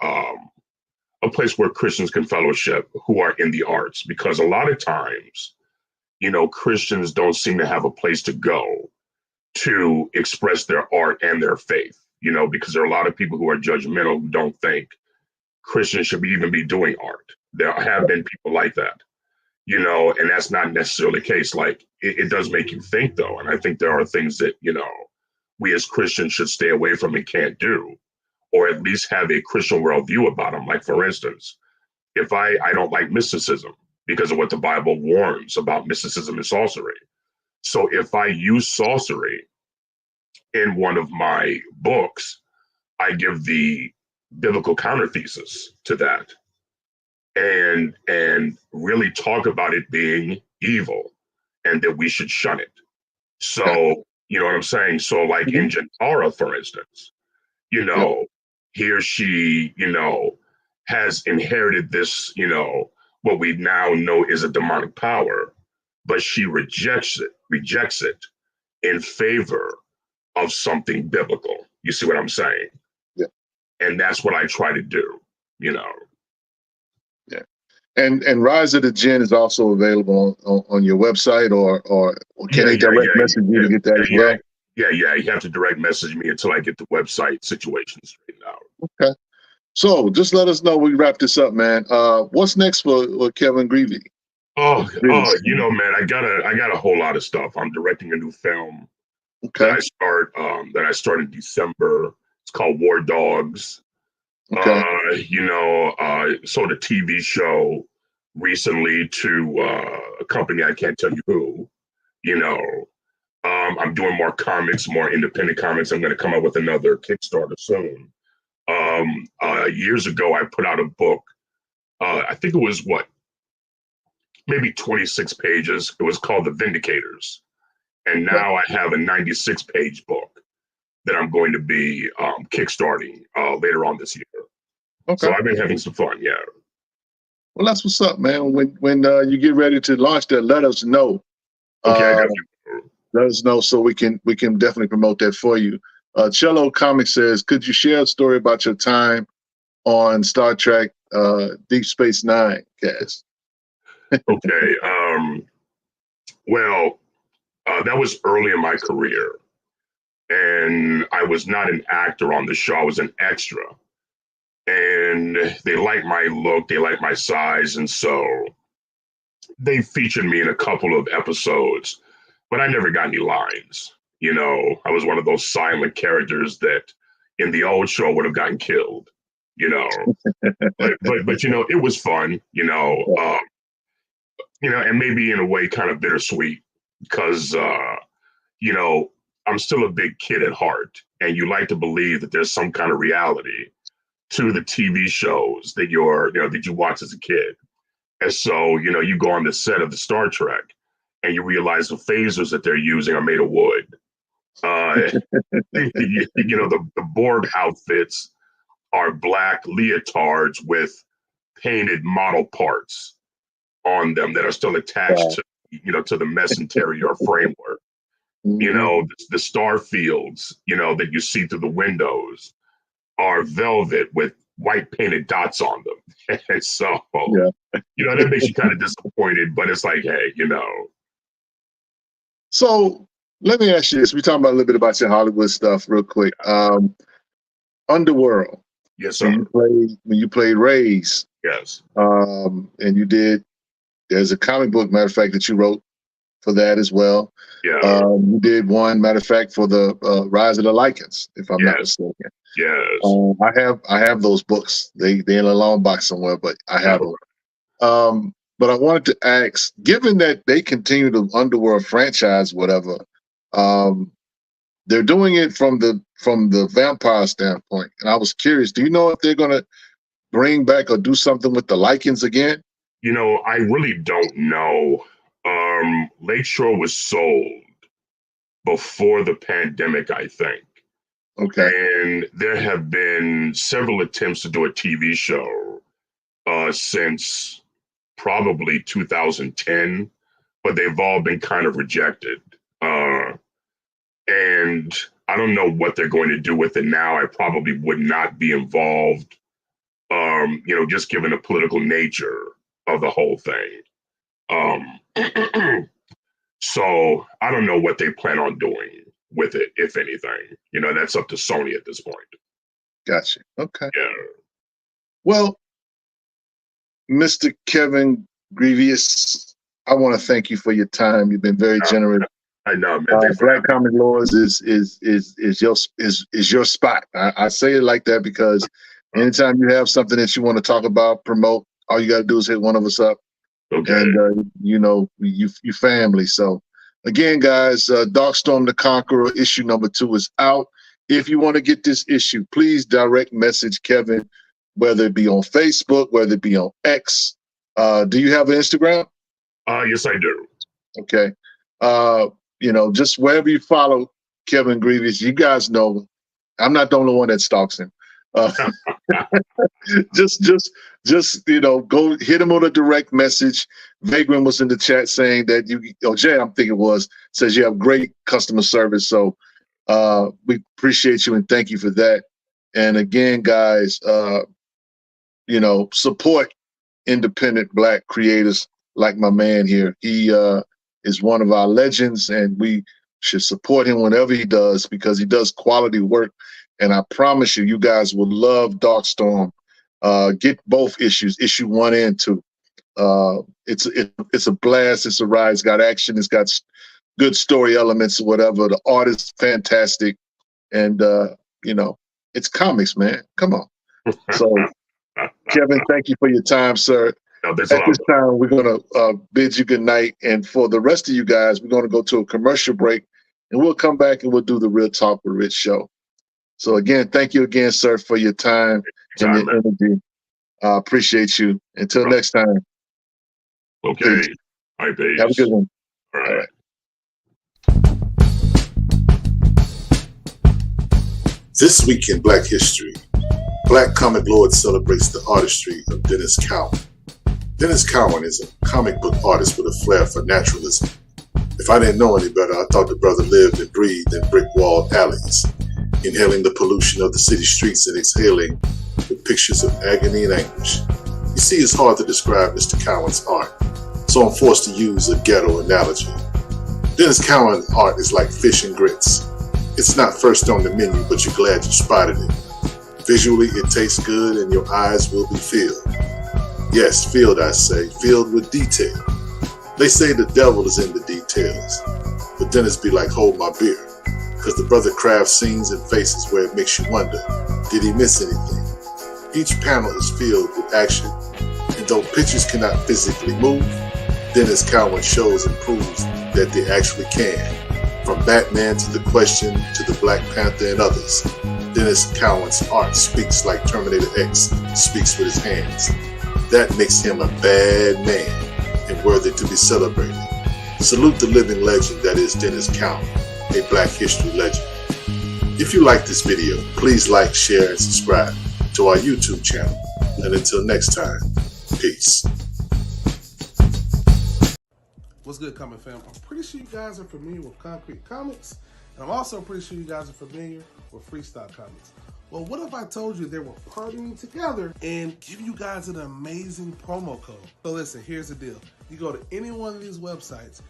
a place where Christians can fellowship who are in the arts, because a lot of times, Christians don't seem to have a place to go to express their art and their faith, because there are a lot of people who are judgmental who don't think Christians should even be doing art. There have been people like that, and that's not necessarily the case. Like it does make you think though. And I think there are things that, we as Christians should stay away from and can't do, or at least have a Christian worldview about them. Like for instance, if I don't like mysticism because of what the Bible warns about mysticism and sorcery. So if I use sorcery in one of my books, I give the biblical counterthesis to that and really talk about it being evil and that we should shun it. So, you know what I'm saying? So like in Jantara, for instance, he or she, has inherited this, what we now know is a demonic power, but she rejects it in favor of something biblical. You see what I'm saying? Yeah. And that's what I try to do, Yeah. And Rise of the Jinn is also available on your website, or can they direct message you to get that as well? Yeah. You have to direct message me until I get the website situation straightened out. Okay. So just let us know. We wrap this up, man. What's next for Kevin Grevioux? Man, I got a whole lot of stuff. I'm directing a new film that I start in December. It's called War Dogs. Okay. Sold a TV show recently to a company I can't tell you who. I'm doing more comics, more independent comics. I'm going to come up with another Kickstarter soon. Years ago, I put out a book. I think it was maybe 26 pages. It was called The Vindicators. And now I have a 96-page book that I'm going to be kickstarting later on this year. Okay. So I've been having some fun, yeah. Well, that's what's up, man. When you get ready to launch that, let us know. Okay, I got you. Let us know so we can definitely promote that for you. Cello Comics says, could you share a story about your time on Star Trek Deep Space Nine cast? Okay. Well, that was early in my career. and I was not an actor on the show. I was an extra. And they liked my look, they liked my size, and so they featured me in a couple of episodes, but I never got any lines. You know, I was one of those silent characters that in the old show would have gotten killed, you know. but you know, it was fun, and maybe in a way kind of bittersweet because you know, I'm still a big kid at heart, and you like to believe that there's some kind of reality to the TV shows that that you watch as a kid. And so, you know, you go on the set of the Star Trek and you realize the phasers that they're using are made of wood. The Borg outfits are black leotards with painted model parts on them that are still attached to the mesentery or framework. Mm-hmm. You know, the star fields, that you see through the windows are velvet with white painted dots on them. And so, that makes you kind of disappointed, but it's like, hey, So let me ask you this. We're talking about a little bit about your Hollywood stuff real quick. Underworld. Yes, sir. When you played Rays. Yes. And you did, there's a comic book, matter of fact, that you wrote for that as well. Yeah. You did one, matter of fact, for the Rise of the Lycans, if I'm not mistaken. Yes. I have those books. They're in a long box somewhere, but I have them. But I wanted to ask, given that they continue the Underworld franchise, whatever, they're doing it from the vampire standpoint, and I was curious. Do you know if they're going to bring back or do something with the Lycans again? I really don't know. Lakeshore was sold before the pandemic, I think. Okay. And there have been several attempts to do a TV show since probably 2010, but they've all been kind of rejected. And I don't know what they're going to do with it now. I probably would not be involved, just given the political nature of the whole thing. So I don't know what they plan on doing with it, if anything. That's up to Sony at this point. Gotcha. Okay. Yeah. Well, Mr. Kevin Grevioux, I want to thank you for your time. You've been very generous. I know, man. Black Comic Lords is your spot. I say it like that because anytime you have something that you want to talk about, promote, all you got to do is hit one of us up. Okay. And you family. So again, guys, Darkstorm the Conqueror issue number 2 is out. If you want to get this issue, please direct message Kevin, whether it be on Facebook, whether it be on X. Do you have an Instagram? Yes, I do. Okay. Just wherever you follow Kevin Grevioux, you guys know I'm not the only one that stalks him. Just go hit him on a direct message. Vagrant was in the chat saying that Jay, I'm thinking says you have great customer service. So we appreciate you and thank you for that. And again, guys, support independent Black creators like my man here. He is one of our legends, and we should support him whenever he does because he does quality work. And I promise you, you guys will love Darkstorm. Get both issues, issue 1 and 2. It's a blast. It's a ride. It's got action. It's got good story elements or whatever. The art is fantastic. And, it's comics, man. Come on. So, Kevin, thank you for your time, sir. At this time, we're going to bid you good night. And for the rest of you guys, we're going to go to a commercial break. And we'll come back and we'll do the Real Talk with Rich show. So again, thank you again, sir, for your time and your energy. I appreciate you. Until next time. Okay. All right, babe. Have a good one. All right. This week in Black History, Black Comic Lord celebrates the artistry of Dennis Cowan. Dennis Cowan is a comic book artist with a flair for naturalism. If I didn't know any better, I thought the brother lived and breathed in brick-walled alleys, inhaling the pollution of the city streets and exhaling the pictures of agony and anguish. You see, it's hard to describe Mr. Cowan's art, so I'm forced to use a ghetto analogy. Dennis Cowan's art is like fish and grits. It's not first on the menu, but you're glad you spotted it. Visually, it tastes good and your eyes will be filled. Yes, filled, I say, filled with detail. They say the devil is in the details, but then it's be like, hold my beer. Because the brother crafts scenes and faces where it makes you wonder, did he miss anything? Each panel is filled with action, and though pictures cannot physically move, Dennis Cowan shows and proves that they actually can. From Batman to The Question to the Black Panther and others, Dennis Cowan's art speaks like Terminator X speaks with his hands. That makes him a bad man and worthy to be celebrated. Salute the living legend that is Dennis Cowan, a Black history legend. If you like this video, please like, share, and subscribe to our YouTube channel. And until next time, peace. What's good, Comic fam? I'm pretty sure you guys are familiar with Concrete Comics, and I'm also pretty sure you guys are familiar with Freestyle Comics. Well, what if I told you they were partnering together and giving you guys an amazing promo code? So listen, here's the deal. You go to any one of these websites,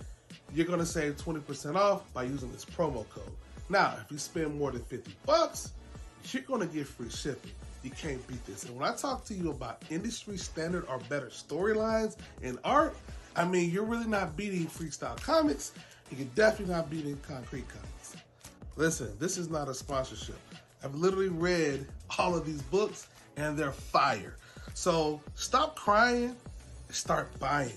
you're gonna save 20% off by using this promo code. Now, if you spend more than 50 bucks, you're gonna get free shipping. You can't beat this. And when I talk to you about industry standard or better storylines and art, I mean, you're really not beating Freestyle Comics. You're definitely not beating Concrete Comics. Listen, this is not a sponsorship. I've literally read all of these books and they're fire. So stop crying and start buying.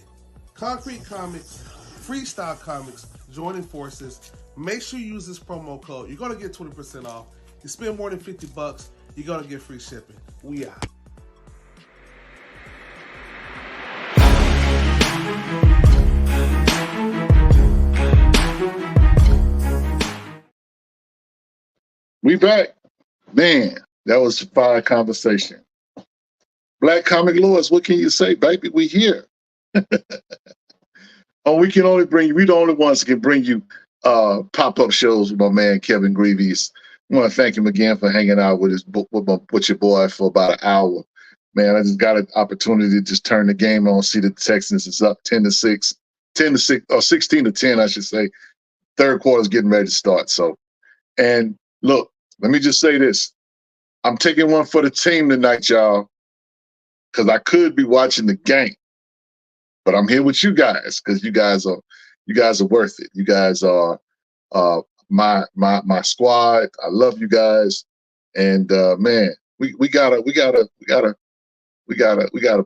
Concrete Comics, Freestyle Comics, joining forces. Make sure you use this promo code. You're gonna get 20% off. You spend more than 50 bucks, you're gonna get free shipping. We out. We back. Man, that was a fire conversation. Black Comic Lords, what can you say, baby? We here. Oh, we can only bring you, we the only ones that can bring you pop-up shows with my man Kevin Grevioux. I want to thank him again for hanging out with with your boy for about an hour. Man, I just got an opportunity to just turn the game on, see the Texans is up 10-6, or 16-10, I should say. Third quarter's getting ready to start. So, and look, let me just say this. I'm taking one for the team tonight, y'all, because I could be watching the game. But I'm here with you guys because you guys are worth it. You guys are my squad. I love you guys. And man, we gotta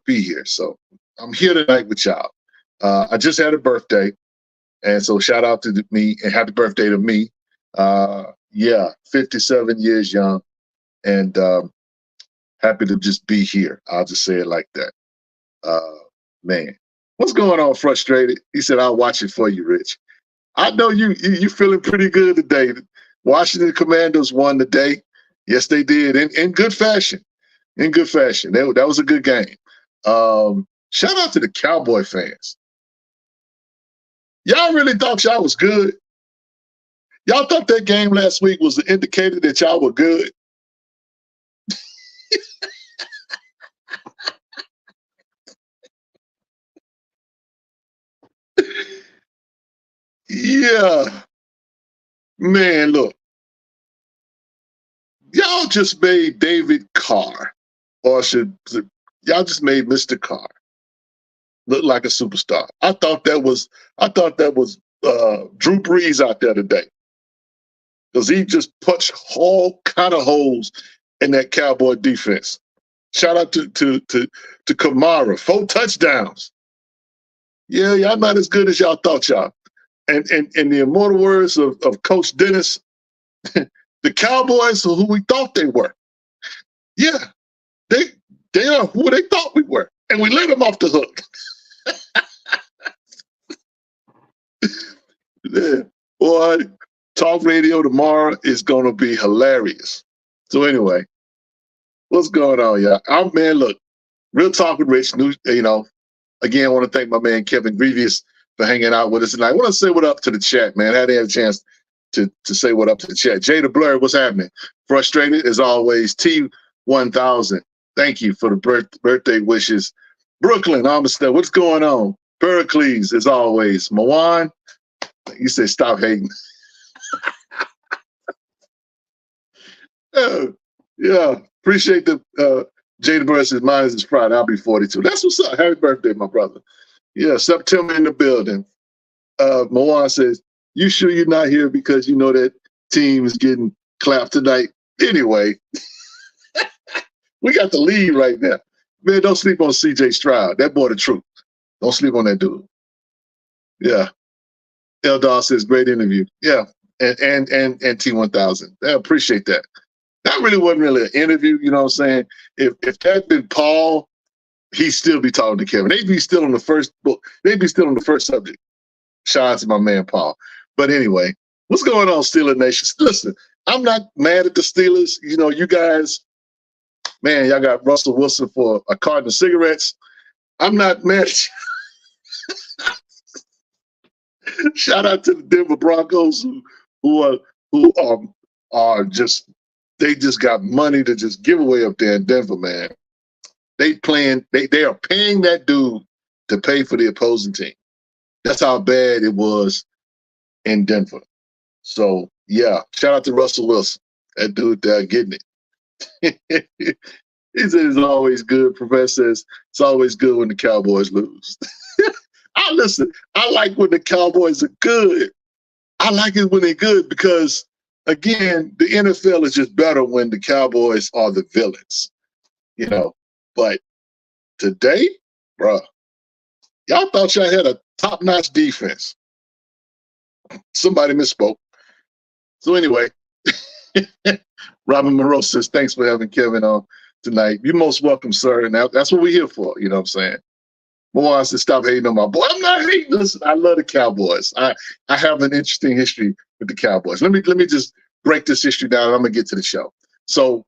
be here. So I'm here tonight with y'all. I just had a birthday. And so shout out to me and happy birthday to me. Yeah, 57 years young, and happy to just be here. I'll just say it like that. Man, what's going on, Frustrated? He said, I'll watch it for you, Rich. I know you feeling pretty good today. Washington Commanders won today. Yes, they did, in good fashion. In good fashion. That was a good game. Shout out to the Cowboy fans. Y'all really thought y'all was good? Y'all thought that game last week was the indicator that y'all were good? Yeah. Man, look. Y'all just made David Carr, or y'all just made Mr. Carr look like a superstar. I thought that was Drew Brees out there today. Because he just punched all kind of holes in that Cowboy defense. Shout out to Kamara, 4 touchdowns. Yeah, y'all not as good as y'all thought y'all. And in the immortal words of Coach Dennis, the Cowboys are who we thought they were. Yeah, they are who they thought we were. And we let them off the hook. Yeah. Boy, talk radio tomorrow is going to be hilarious. So anyway, what's going on, y'all? Man, look, Real Talk with Rich, again, I want to thank my man Kevin Grevioux for hanging out with us tonight. I want to say what up to the chat, man. I hadn't had a chance to say what up to the chat. Jay the Blur, what's happening? Frustrated as always. T1000, thank you for the birthday wishes. Brooklyn, Amistad, what's going on? Pericles, as always. Mawan, you said stop hating. Yeah. Appreciate the Jada Bird says mine is Friday. I'll be 42. That's what's up. Happy birthday, my brother. Yeah, September in the building. Moan says, you sure you're not here because you know that team is getting clapped tonight? Anyway, we got the lead right now. Man, don't sleep on CJ Stroud. That boy the truth. Don't sleep on that dude. Yeah. Eldar says, great interview. Yeah. And T1000. I appreciate that. That really wasn't really an interview, you know what I'm saying? If that had been Paul, he'd still be talking to Kevin. They'd be still on the first book. They'd be still on the first subject. Shout out to my man Paul. But anyway, what's going on, Steeler Nation? Listen, I'm not mad at the Steelers. You know, you guys, man, y'all got Russell Wilson for a carton of cigarettes. I'm not mad at you. Shout out to the Denver Broncos who are just, they just got money to just give away up there in Denver, man. They are paying that dude to pay for the opposing team. That's how bad it was in Denver. So yeah, shout out to Russell Wilson. That dude there getting it. He said it's always good. Professor says it's always good when the Cowboys lose. I like when the Cowboys are good. I like it when they're good because, again, the NFL is just better when the Cowboys are the villains, you know. But today, bruh, y'all thought y'all had a top-notch defense. Somebody misspoke. So anyway, Robin Monroe says, thanks for having Kevin on tonight. You're most welcome, sir. And that's what we're here for, you know what I'm saying? Moan says, stop hating on my boy. I'm not hating. Listen, I love the Cowboys. I have an interesting history with the Cowboys. Let me just break this history down and I'm going to get to the show. So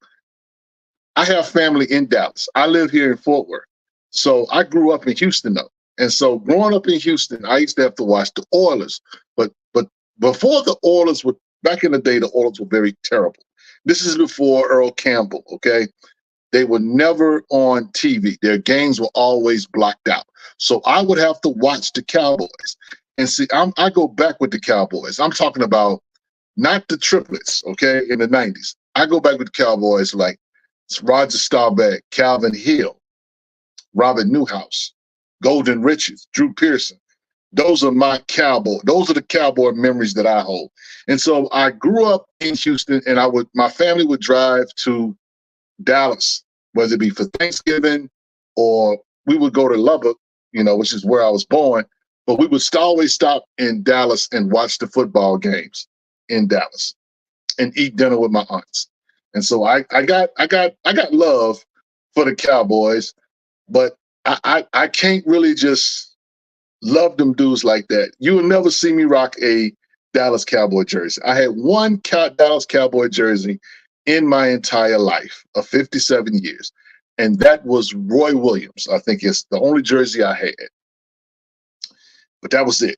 I have family in Dallas. I live here in Fort Worth. So I grew up in Houston, though. And so growing up in Houston, I used to have to watch the Oilers. But before the Oilers were, back in the day, the Oilers were very terrible. This is before Earl Campbell, okay? They were never on TV. Their games were always blocked out. So I would have to watch the Cowboys. And see, I go back with the Cowboys. I'm talking about not the triplets, okay, in the 90s. I go back with the Cowboys like Roger Staubach, Calvin Hill, Robert Newhouse, Golden Richards, Drew Pearson. Those are my Cowboy. Those are the Cowboy memories that I hold. And so I grew up in Houston, and my family would drive to Dallas, whether it be for Thanksgiving or we would go to Lubbock, you know, which is where I was born. But we would always stop in Dallas and watch the football games in Dallas and eat dinner with my aunts. And so I got love for the Cowboys, but I can't really just love them dudes like that. You will never see me rock a Dallas Cowboy jersey. I had one Dallas Cowboy jersey in my entire life of 57 years, and that was Roy Williams. I think it's the only jersey I had. But that was it.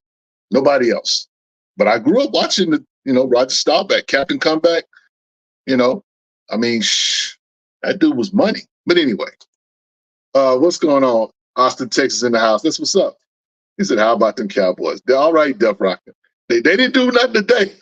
Nobody else. But I grew up watching Roger Staubach, Captain Comeback. You know, I mean, that dude was money. But anyway, what's going on? Austin, Texas in the house. That's what's up. He said, how about them Cowboys? They're all right, Duff Rocker. They didn't do nothing today.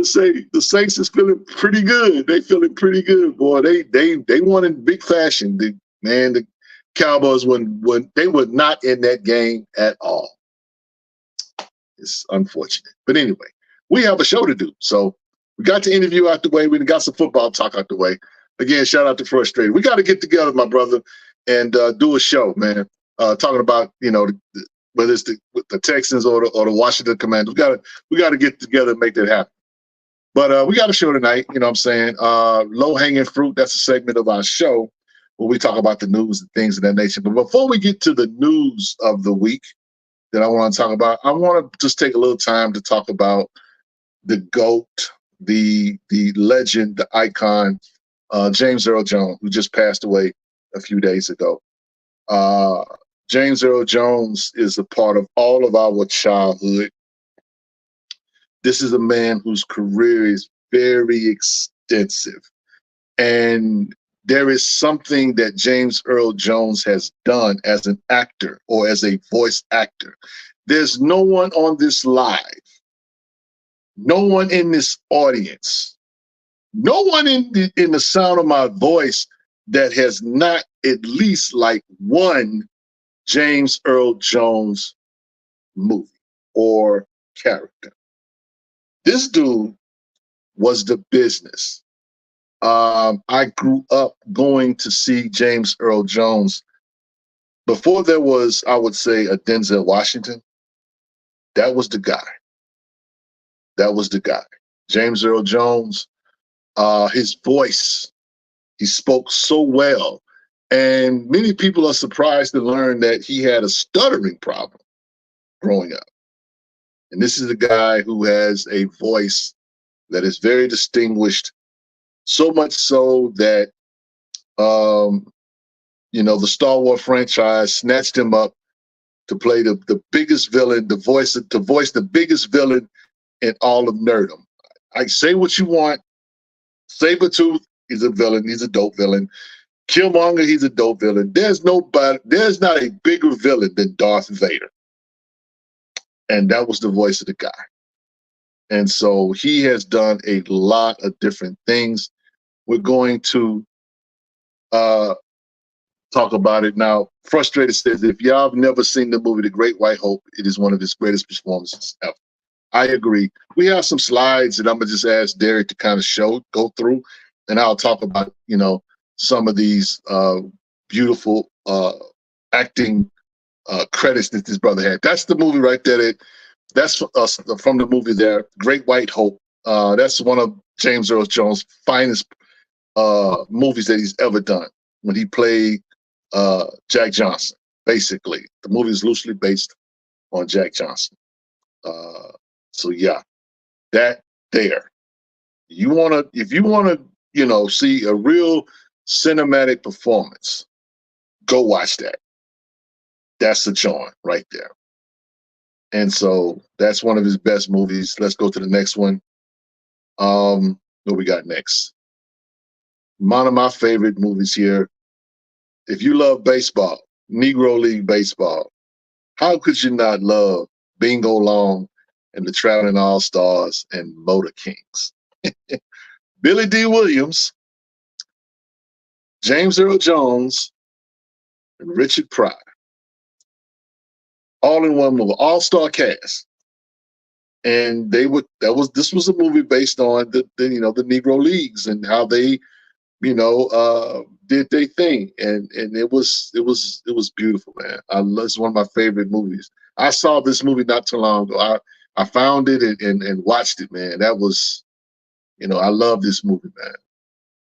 Say the Saints is feeling pretty good. They feeling pretty good, boy. They won in big fashion. The Cowboys were not in that game at all. It's unfortunate. But anyway, we have a show to do. So we got the interview out the way. We got some football talk out the way. Again, shout out to Frustrated. We got to get together, my brother, and do a show, man. Talking about, whether it's the Texans or the Washington Commanders. We got to get together and make that happen. But we got a show tonight, you know what I'm saying? Low-hanging fruit, that's a segment of our show where we talk about the news and things of that nature. But before we get to the news of the week that I want to talk about, I want to just take a little time to talk about the GOAT, the legend, the icon, James Earl Jones, who just passed away a few days ago. James Earl Jones is a part of all of our childhood. This is a man whose career is very extensive. And there is something that James Earl Jones has done as an actor or as a voice actor. There's no one on this live, no one in this audience, no one in the sound of my voice that has not at least like one James Earl Jones movie or character. This dude was the business. I grew up going to see James Earl Jones before there was, I would say, a Denzel Washington. That was the guy. That was the guy. James Earl Jones, his voice, he spoke so well. And many people are surprised to learn that he had a stuttering problem growing up. And this is a guy who has a voice that is very distinguished, so much so that, the Star Wars franchise snatched him up to play the biggest villain, to voice the biggest villain in all of nerdom. I say what you want. Sabretooth is a villain. He's a dope villain. Killmonger, he's a dope villain. There's not a bigger villain than Darth Vader. And that was the voice of the guy. And so he has done a lot of different things. We're going to talk about it now. Frustrated says, if y'all have never seen the movie The Great White Hope, it is one of his greatest performances ever. I agree. We have some slides that I'm going to just ask Derek to kind of go through, and I'll talk about, some of these beautiful acting credits that this brother had. That's the movie right there. That's from the movie there, Great White Hope. That's one of James Earl Jones' finest movies that he's ever done, when he played Jack Johnson. Basically, the movie is loosely based on Jack Johnson. So yeah, that there. If you wanna, see a real cinematic performance, go watch that. That's the joint right there. And so that's one of his best movies. Let's go to the next one. What we got next? One of my favorite movies here. If you love baseball, Negro League baseball, how could you not love Bingo Long and the Traveling All-Stars and Motor Kings? Billy D. Williams, James Earl Jones, and Richard Pryor. All in one movie, all-star cast. And this was a movie based on the Negro Leagues and how they, did their thing. And it was beautiful, man. It's one of my favorite movies. I saw this movie not too long ago. I found it and watched it, man. That was, I love this movie, man.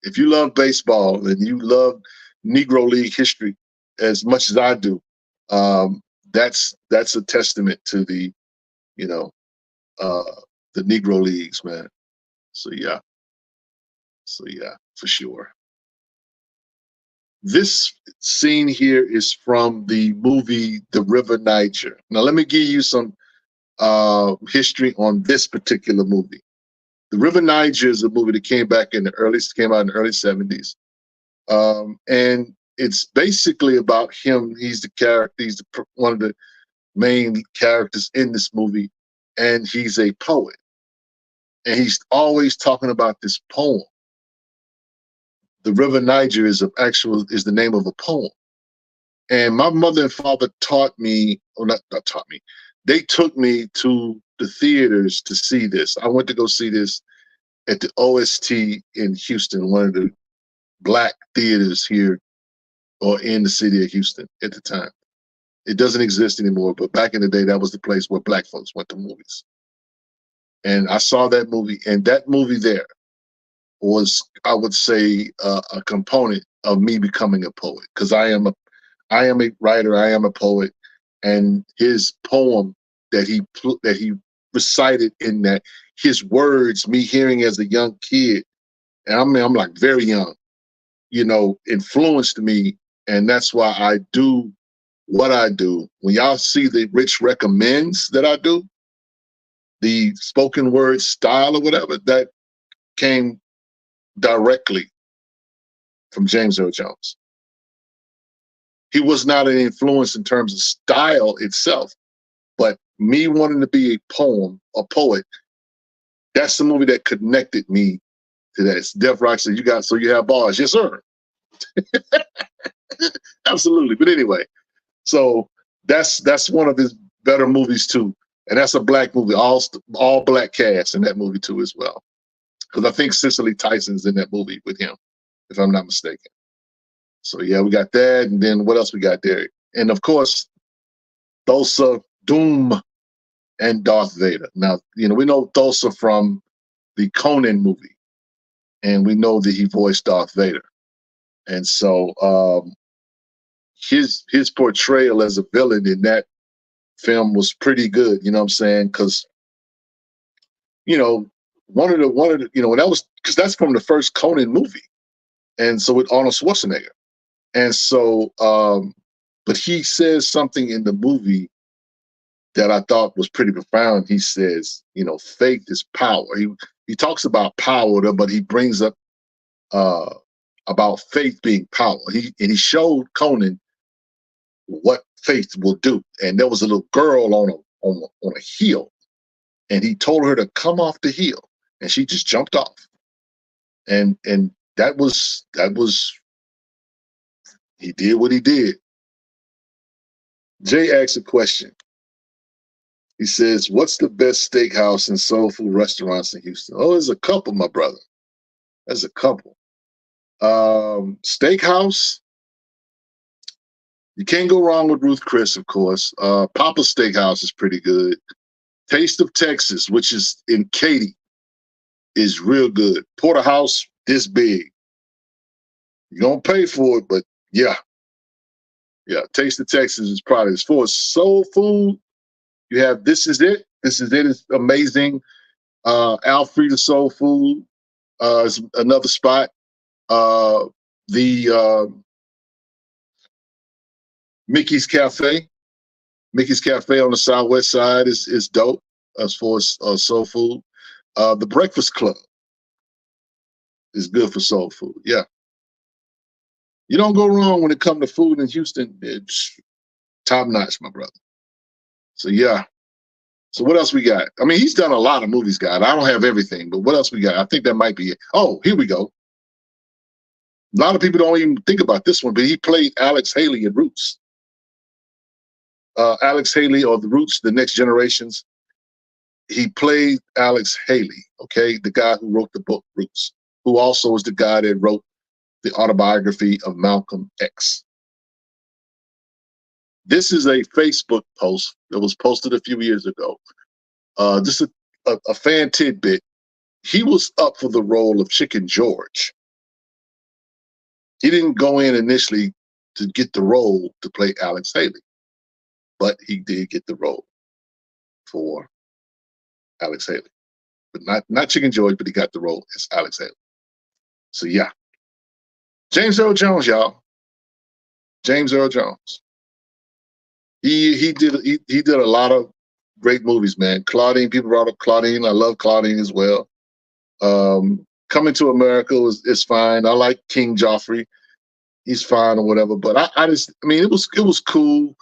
If you love baseball and you love Negro League history as much as I do, that's a testament to the Negro Leagues, man. So yeah, for sure. This scene here is from the movie The River Niger. Now let me give you some history on this particular movie. The River Niger is a movie that came out in the early 70s. And it's basically about him. He's the character, he's one of the main characters in this movie, and he's a poet. And he's always talking about this poem. The River Niger is the name of a poem. And my mother and father taught me, or not taught me, they took me to the theaters to see this. I went to go see this at the OST in Houston, one of the Black theaters here or in the city of Houston at the time. It doesn't exist anymore, but back in the day, that was the place where Black folks went to movies. And I saw that movie, and that movie there was, I would say, a component of me becoming a poet, because I am a writer, I am a poet, and his poem that he recited in that, his words, me hearing as a young kid, and I'm like very young, influenced me, and that's why I do what I do. When y'all see the Rich Recommends that I do, the spoken word style or whatever, that came directly from James Earl Jones. He was not an influence in terms of style itself, but me wanting to be a poet that's the movie that connected me to that. It's Death Rock said, you have bars. Yes, sir. Absolutely. But anyway, so that's one of his better movies too. And that's a black movie, all black cast in that movie too as well. Because I think Cicely Tyson's in that movie with him, if I'm not mistaken. So yeah, we got that. And then what else we got there? And of course, Thulsa Doom and Darth Vader. Now, we know Thulsa from the Conan movie, and we know that he voiced Darth Vader. And so his portrayal as a villain in that film was pretty good, you know what I'm saying? Because, one of the, that was, because that's from the first Conan movie. And so with Arnold Schwarzenegger. And so, but he says something in the movie that I thought was pretty profound. He says, faith is power. He talks about power, but he brings up about faith being power. He showed Conan what faith will do. And there was a little girl on a hill, and he told her to come off the hill, and she just jumped off. And that was he did what he did. Jay asked a question. He says, "What's the best steakhouse and soul food restaurants in Houston?" Oh, there's a couple, my brother. There's a couple. Steakhouse, you can't go wrong with Ruth Chris, of course. Papa's Steakhouse is pretty good. Taste of Texas, which is in Katy, is real good. Porterhouse, this big. You're going to pay for it, but yeah. Yeah, Taste of Texas is probably, as far as soul food, you have This Is It. This Is It is amazing. Alfreda Soul Food is another spot. The Mickey's Cafe. Mickey's Cafe on the southwest side is dope as far as soul food. The Breakfast Club is good for soul food. Yeah. You don't go wrong when it comes to food in Houston. It's top notch, my brother. So yeah. So what else we got? I mean, he's done a lot of movies, guys. I don't have everything, but what else we got? I think that might be it. Oh, here we go. A lot of people don't even think about this one, but he played Alex Haley in Roots. Alex Haley or The Roots, The Next Generations. He played Alex Haley, okay, the guy who wrote the book Roots, who also is the guy that wrote the autobiography of Malcolm X. This is a Facebook post that was posted a few years ago. Just a fan tidbit. He was up for the role of Chicken George. He didn't go in initially to get the role to play Alex Haley, but he did get the role for Alex Haley. But not Chicken George, but he got the role as Alex Haley. So yeah. James Earl Jones, y'all. James Earl Jones. He did a lot of great movies, man. Claudine, people brought up Claudine. I love Claudine as well. Coming to America is fine. I like King Joffrey. He's fine or whatever. But I mean, it was cool.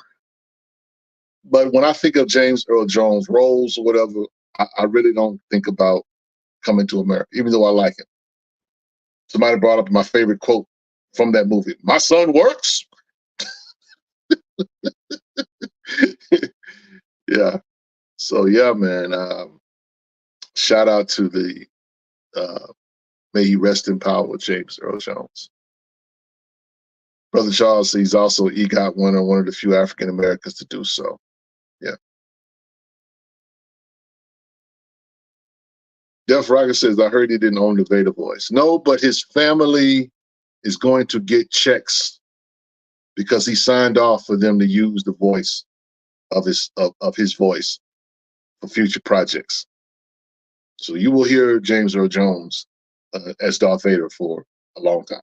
But when I think of James Earl Jones roles or whatever, I really don't think about Coming to America, even though I like him. Somebody brought up my favorite quote from that movie. "My son works." Yeah. So yeah, man. Shout out to the may he rest in power, James Earl Jones. Brother Charles, he's also EGOT winner, one of the few African Americans to do so. Yeah. Def Rocker says, "I heard he didn't own the Vader voice." No, but his family is going to get checks because he signed off for them to use the voice of his voice for future projects. So you will hear James Earl Jones as Darth Vader for a long time.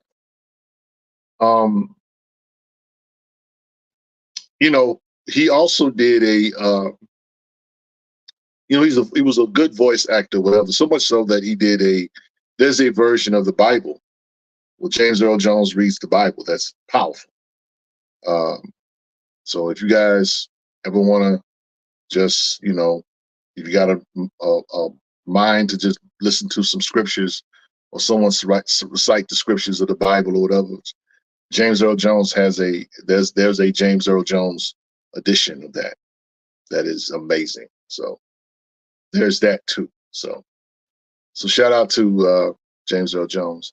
He also did he was a good voice actor, whatever. So much so that there's a version of the Bible where James Earl Jones reads the Bible. That's powerful. So if you guys ever want to just, if you got a mind to just listen to some scriptures or someone recite the scriptures of the Bible or whatever, James Earl Jones has there's a James Earl Jones edition of that is amazing. So there's that too. So shout out to James Earl Jones.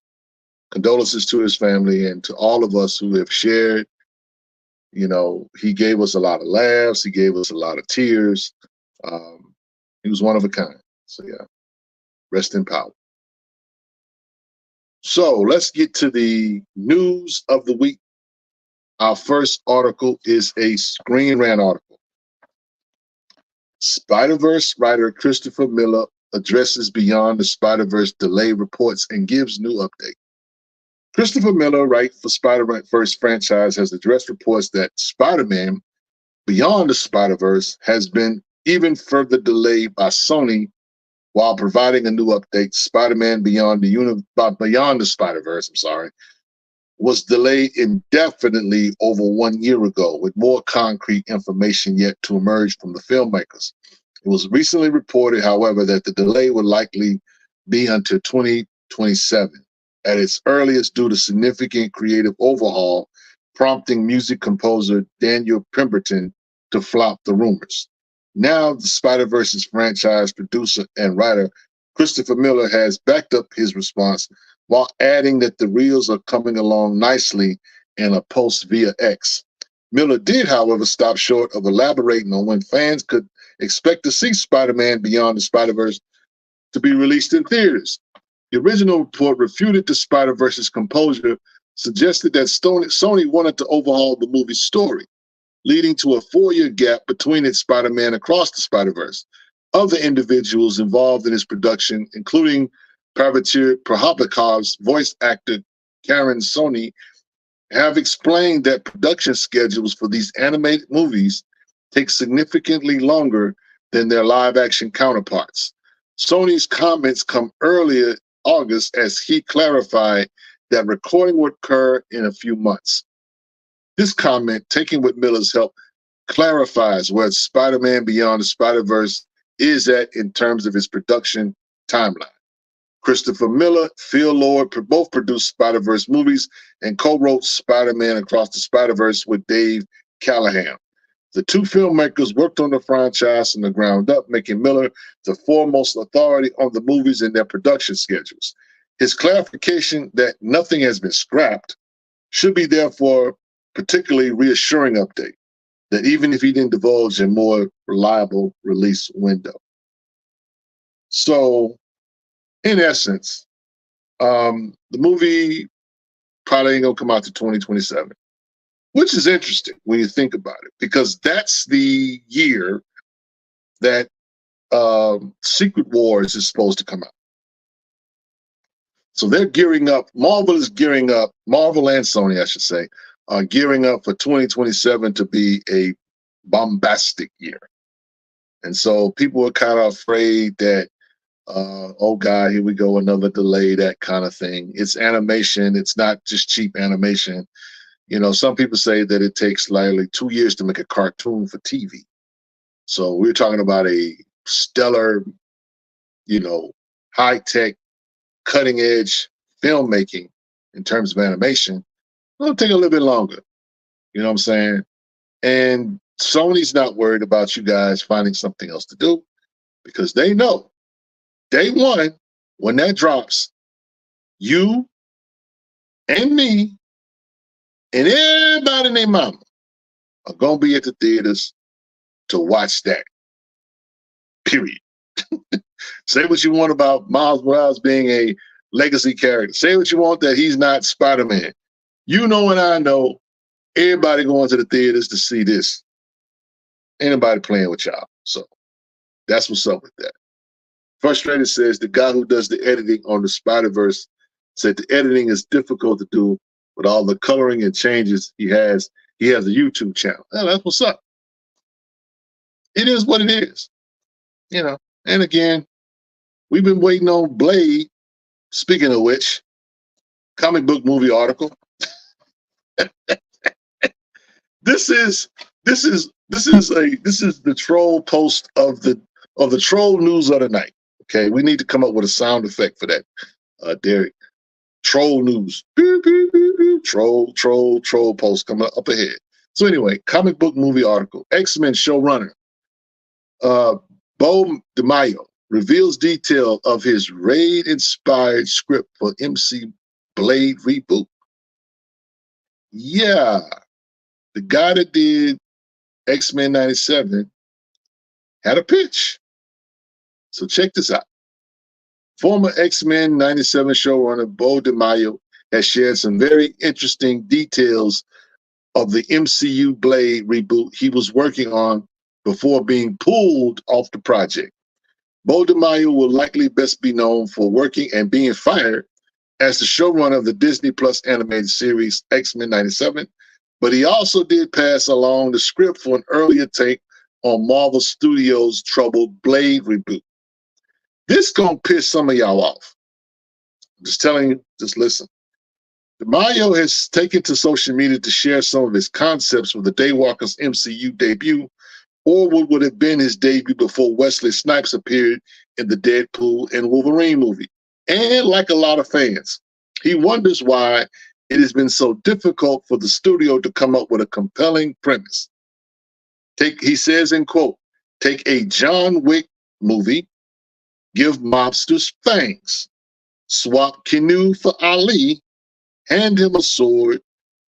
Condolences to his family and to all of us who have shared. You know, he gave us a lot of laughs. He gave us a lot of tears. He was one of a kind. So yeah, rest in power. So let's get to the news of the week. Our first article is a Screen Rant article. Spider-Verse writer Christopher Miller addresses Beyond the Spider-Verse delay reports and gives new update. Christopher Miller, writer for Spider-Verse franchise, has addressed reports that Spider-Man Beyond the Spider-Verse has been even further delayed by Sony while providing a new update. Spider-Man Beyond the Spider-Verse, was delayed indefinitely over 1 year ago, with more concrete information yet to emerge from the filmmakers. It was recently reported, however, that the delay would likely be until 2027, at its earliest, due to significant creative overhaul, prompting music composer Daniel Pemberton to flop the rumors. Now, the Spider-Verse's franchise producer and writer Christopher Miller has backed up his response while adding that the reels are coming along nicely in a post via X. Miller did, however, stop short of elaborating on when fans could expect to see Spider-Man Beyond the Spider-Verse to be released in theaters. The original report refuted the Spider-Verse's composure, suggested that Sony wanted to overhaul the movie's story, leading to a 4-year gap between its Spider-Man Across the Spider-Verse. Other individuals involved in its production, including Pavitir Prahapakov's voice actor Karen Sony, have explained that production schedules for these animated movies take significantly longer than their live-action counterparts. Sony's comments come earlier August as he clarified that recording would occur in a few months. This comment, taken with Miller's help, clarifies where Spider-Man Beyond the Spider-Verse is at in terms of its production timeline. Christopher Miller, Phil Lord both produced Spider-Verse movies and co-wrote Spider-Man Across the Spider-Verse with Dave Callahan. The two filmmakers worked on the franchise from the ground up, making Miller the foremost authority on the movies and their production schedules. His clarification that nothing has been scrapped should be therefore particularly reassuring update, that even if he didn't divulge a more reliable release window. So, in essence, the movie probably ain't gonna come out to 2027, which is interesting when you think about it, because that's the year that Secret Wars is supposed to come out. So they're gearing up. Marvel is gearing up. Marvel and Sony, I should say, are gearing up for 2027 to be a bombastic year. And so people are kind of afraid that, oh God, here we go, another delay, that kind of thing. It's animation. It's not just cheap animation. You know, some people say that it takes literally 2 years to make a cartoon for TV. So we're talking about a stellar, you know, high-tech, cutting-edge filmmaking in terms of animation. It'll take a little bit longer. You know what I'm saying? And Sony's not worried about you guys finding something else to do, because they know day one, when that drops, you and me and everybody and their mama are going to be at the theaters to watch that. Period. Say what you want about Miles Morales being a legacy character. Say what you want that he's not Spider-Man. You know and I know, everybody going to the theaters to see this. Ain't nobody playing with y'all. So that's what's up with that. Frustrated says the guy who does the editing on the Spider-Verse said the editing is difficult to do with all the coloring and changes he has. He has a YouTube channel. Well, that's what's up. It is what it is. You know, and again, we've been waiting on Blade. Speaking of which, comic book movie article. This is the troll post of the troll news of the night. Okay, we need to come up with a sound effect for that, Derek. Troll news. Beep, beep, beep, beep. Troll post coming up ahead. So anyway, comic book movie article. X-Men showrunner Beau Demayo reveals detail of his raid-inspired script for MC Blade reboot. Yeah, the guy that did X-Men 97 had a pitch. So check this out. Former X-Men 97 showrunner Beau Demayo has shared some very interesting details of the MCU Blade reboot he was working on before being pulled off the project. Beau Demayo will likely best be known for working and being fired as the showrunner of the Disney Plus animated series X-Men 97, but he also did pass along the script for an earlier take on Marvel Studios' troubled Blade reboot. This gonna piss some of y'all off. I'm just telling you, just listen. Demayo has taken to social media to share some of his concepts for the Daywalkers MCU debut, or what would have been his debut before Wesley Snipes appeared in the Deadpool and Wolverine movie. And like a lot of fans, he wonders why it has been so difficult for the studio to come up with a compelling premise. He says in quote, take a John Wick movie, give mobsters fangs, swap Keanu for Ali, hand him a sword,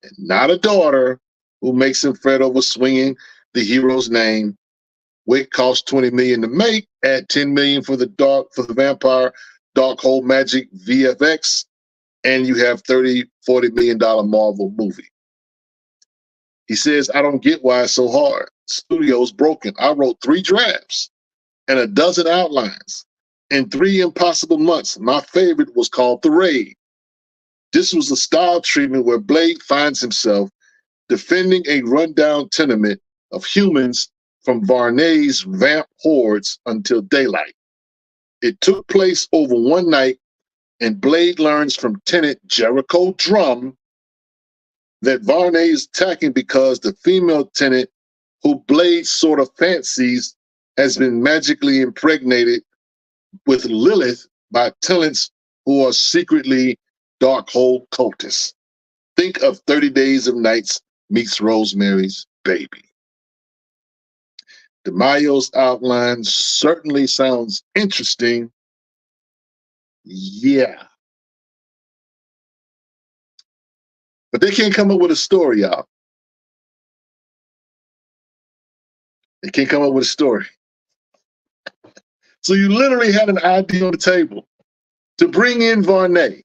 and not a daughter who makes him fret over swinging the hero's name. Wick cost $20 million to make, add $10 million for the vampire Darkhold Magic VFX, and you have $30-40 million Marvel movie. He says, I don't get why it's so hard. Studio's broken. I wrote 3 drafts and a dozen outlines in 3 impossible months. My favorite was called The Raid. This was a style treatment where Blade finds himself defending a rundown tenement of humans from Varney's vamp hordes until daylight. It took place over one night, and Blade learns from tenant Jericho Drum that Varney is attacking because the female tenant who Blade sort of fancies has been magically impregnated with Lilith by tenants who are secretly Darkhold cultists. Think of 30 Days of Nights meets Rosemary's Baby. Demayo's outline certainly sounds interesting. Yeah. But they can't come up with a story, y'all. They can't come up with a story. So you literally had an idea on the table to bring in Varney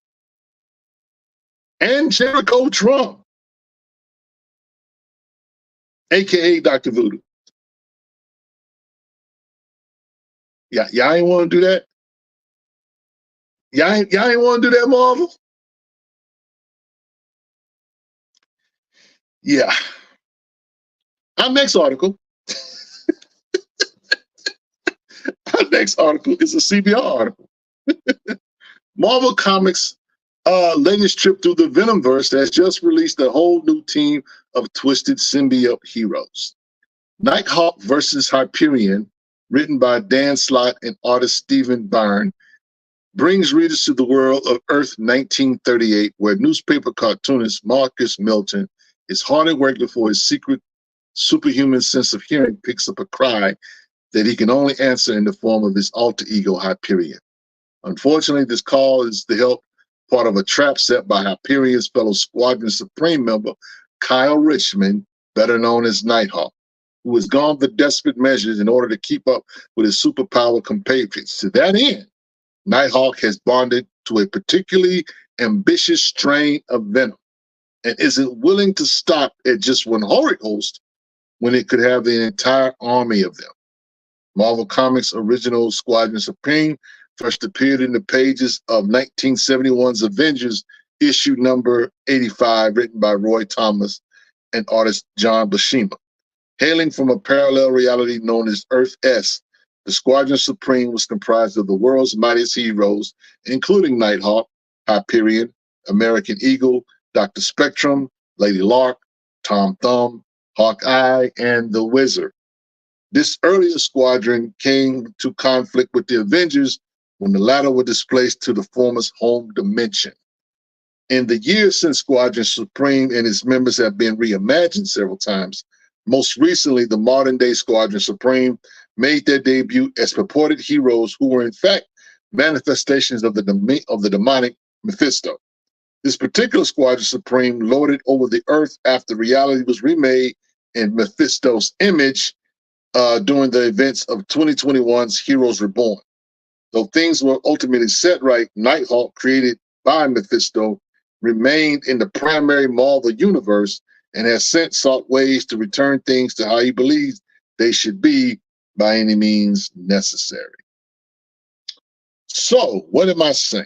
and Jericho Drum, a.k.a. Dr. Voodoo. Yeah, y'all ain't want to do that? Y'all ain't want to do that, Marvel? Yeah. Our next article. Our next article is a CBR article. Marvel Comics' latest trip through the Venomverse has just released a whole new team of twisted symbiote heroes. Nighthawk versus Hyperion, written by Dan Slott and artist Stephen Byrne, brings readers to the world of Earth 1938, where newspaper cartoonist Marcus Milton is hard at work before his secret superhuman sense of hearing picks up a cry that he can only answer in the form of his alter ego Hyperion. Unfortunately, this call is to help part of a trap set by Hyperion's fellow Squadron Supreme member, Kyle Richmond, better known as Nighthawk, who has gone for desperate measures in order to keep up with his superpower compatriots. To that end, Nighthawk has bonded to a particularly ambitious strain of venom and isn't willing to stop at just one horrid host when it could have the entire army of them. Marvel Comics' original Squadron Supreme first appeared in the pages of 1971's Avengers issue number 85, written by Roy Thomas and artist John Buscema. Hailing from a parallel reality known as Earth S, the Squadron Supreme was comprised of the world's mightiest heroes, including Nighthawk, Hyperion, American Eagle, Dr. Spectrum, Lady Lark, Tom Thumb, Hawkeye, and the Wizard. This earlier squadron came to conflict with the Avengers when the latter were displaced to the former's home dimension. In the years since Squadron Supreme and its members have been reimagined several times, most recently the modern-day Squadron Supreme made their debut as purported heroes who were in fact manifestations of the demonic Mephisto. This particular Squadron Supreme lorded over the Earth after reality was remade in Mephisto's image during the events of 2021's Heroes Reborn. Though things were ultimately set right, Nighthawk, created by Mephisto, remained in the primary Marvel universe and has since sought ways to return things to how he believes they should be by any means necessary. So, what am I saying?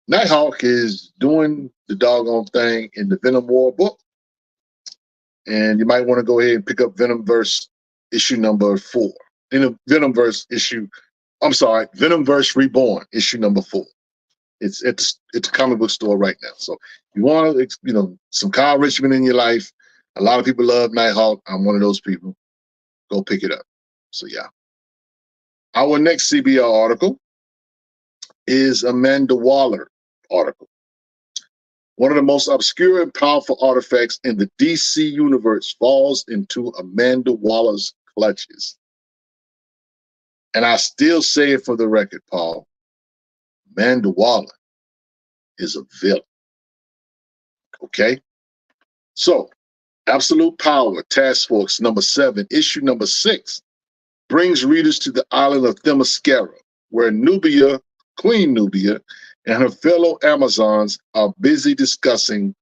Nighthawk is doing the doggone thing in the Venom War book, and you might want to go ahead and pick up Venomverse issue number 4. In the Venomverse Reborn issue number 4. It's at the comic book store right now. So you want some Kyle Richmond in your life. A lot of people love Nighthawk. I'm one of those people. Go pick it up. So yeah. Our next CBR article is Amanda Waller article. One of the most obscure and powerful artifacts in the DC universe falls into Amanda Waller's clutches. And I still say it for the record, Paul. Amanda Waller is a villain. Okay? So, Absolute Power Task Force number 7, issue number 6, brings readers to the island of Themyscira, where Nubia, Queen Nubia, and her fellow Amazons are busy discussing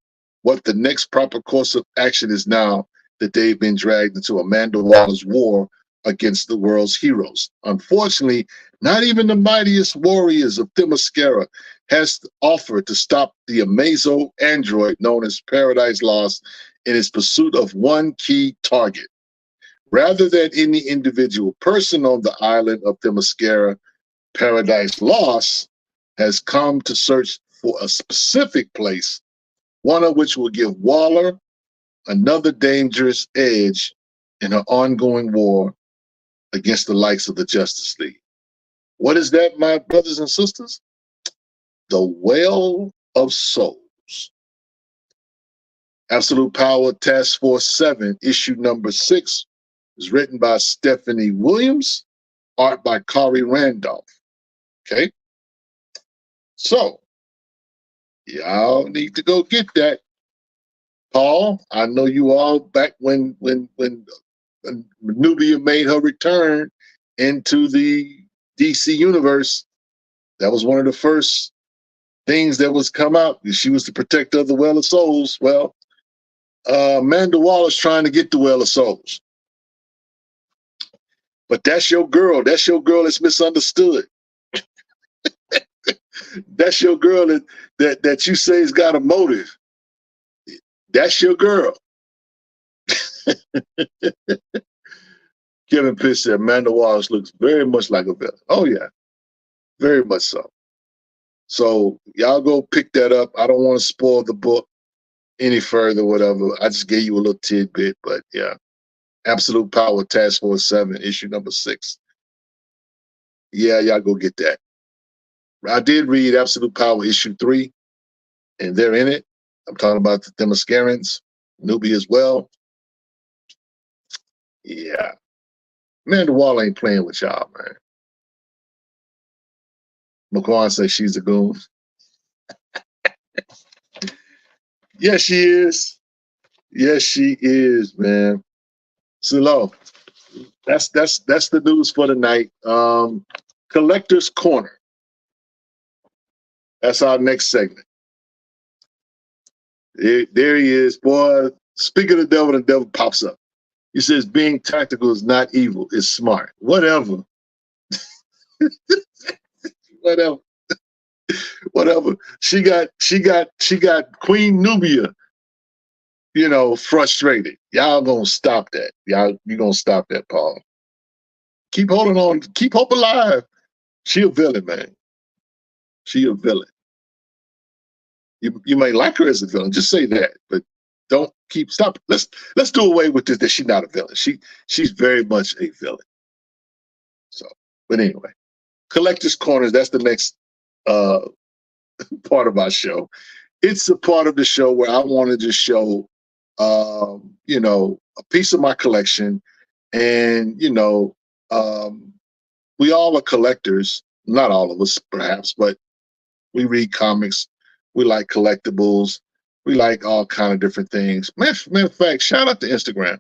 what the next proper course of action is now that they've been dragged into Amanda Waller's war against the world's heroes. Unfortunately, not even the mightiest warriors of Themyscira has offered to stop the Amazo android known as Paradise Lost in its pursuit of one key target. Rather than any individual person on the island of Themyscira, Paradise Lost has come to search for a specific place, one of which will give Waller another dangerous edge in her ongoing war against the likes of the Justice League. What is that, my brothers and sisters? The Well of Souls. Absolute Power Task Force 7, issue number 6, is written by Stephanie Williams, art by Kari Randolph. Okay? So, y'all need to go get that. Paul, I know you all back when Nubia made her return into the DC universe. That was one of the first things that was come out. She was the protector of the Well of Souls. Well, Amanda Waller's trying to get the Well of Souls. But that's your girl. That's your girl that's misunderstood. That's your girl that you say has got a motive. That's your girl. Kevin Pitts said Amanda Waller looks very much like a villain. Oh, yeah. Very much so. So y'all go pick that up. I don't want to spoil the book any further, whatever. I just gave you a little tidbit, but yeah. Absolute Power Task Force 7, issue number 6. Yeah, y'all go get that. I did read Absolute Power issue 3, and they're in it. I'm talking about the Themyscirans, Nubia as well. Yeah. Amanda Waller ain't playing with y'all, man. McQuan says she's a goon. Yes, she is. Yes, she is, man. So, that's the news for tonight. Collector's Corner. That's our next segment. There he is, boy. Speak of the devil pops up. He says being tactical is not evil, it's smart. Whatever. Whatever. Whatever. She got Queen Nubia, frustrated. Y'all gonna stop that. You gonna stop that, Paul. Keep holding on. Keep hope alive. She a villain, man. She a villain. You may like her as a villain. Just say that, but don't stop. Let's do away with this. That she's not a villain. She's very much a villain. So, but anyway, Collector's Corners, that's the next part of our show. It's a part of the show where I want to just show, you know, a piece of my collection. And, you know, we all are collectors. Not all of us, perhaps, but we read comics. We like collectibles. We like all kind of different things. Matter of fact, shout out to Instagram.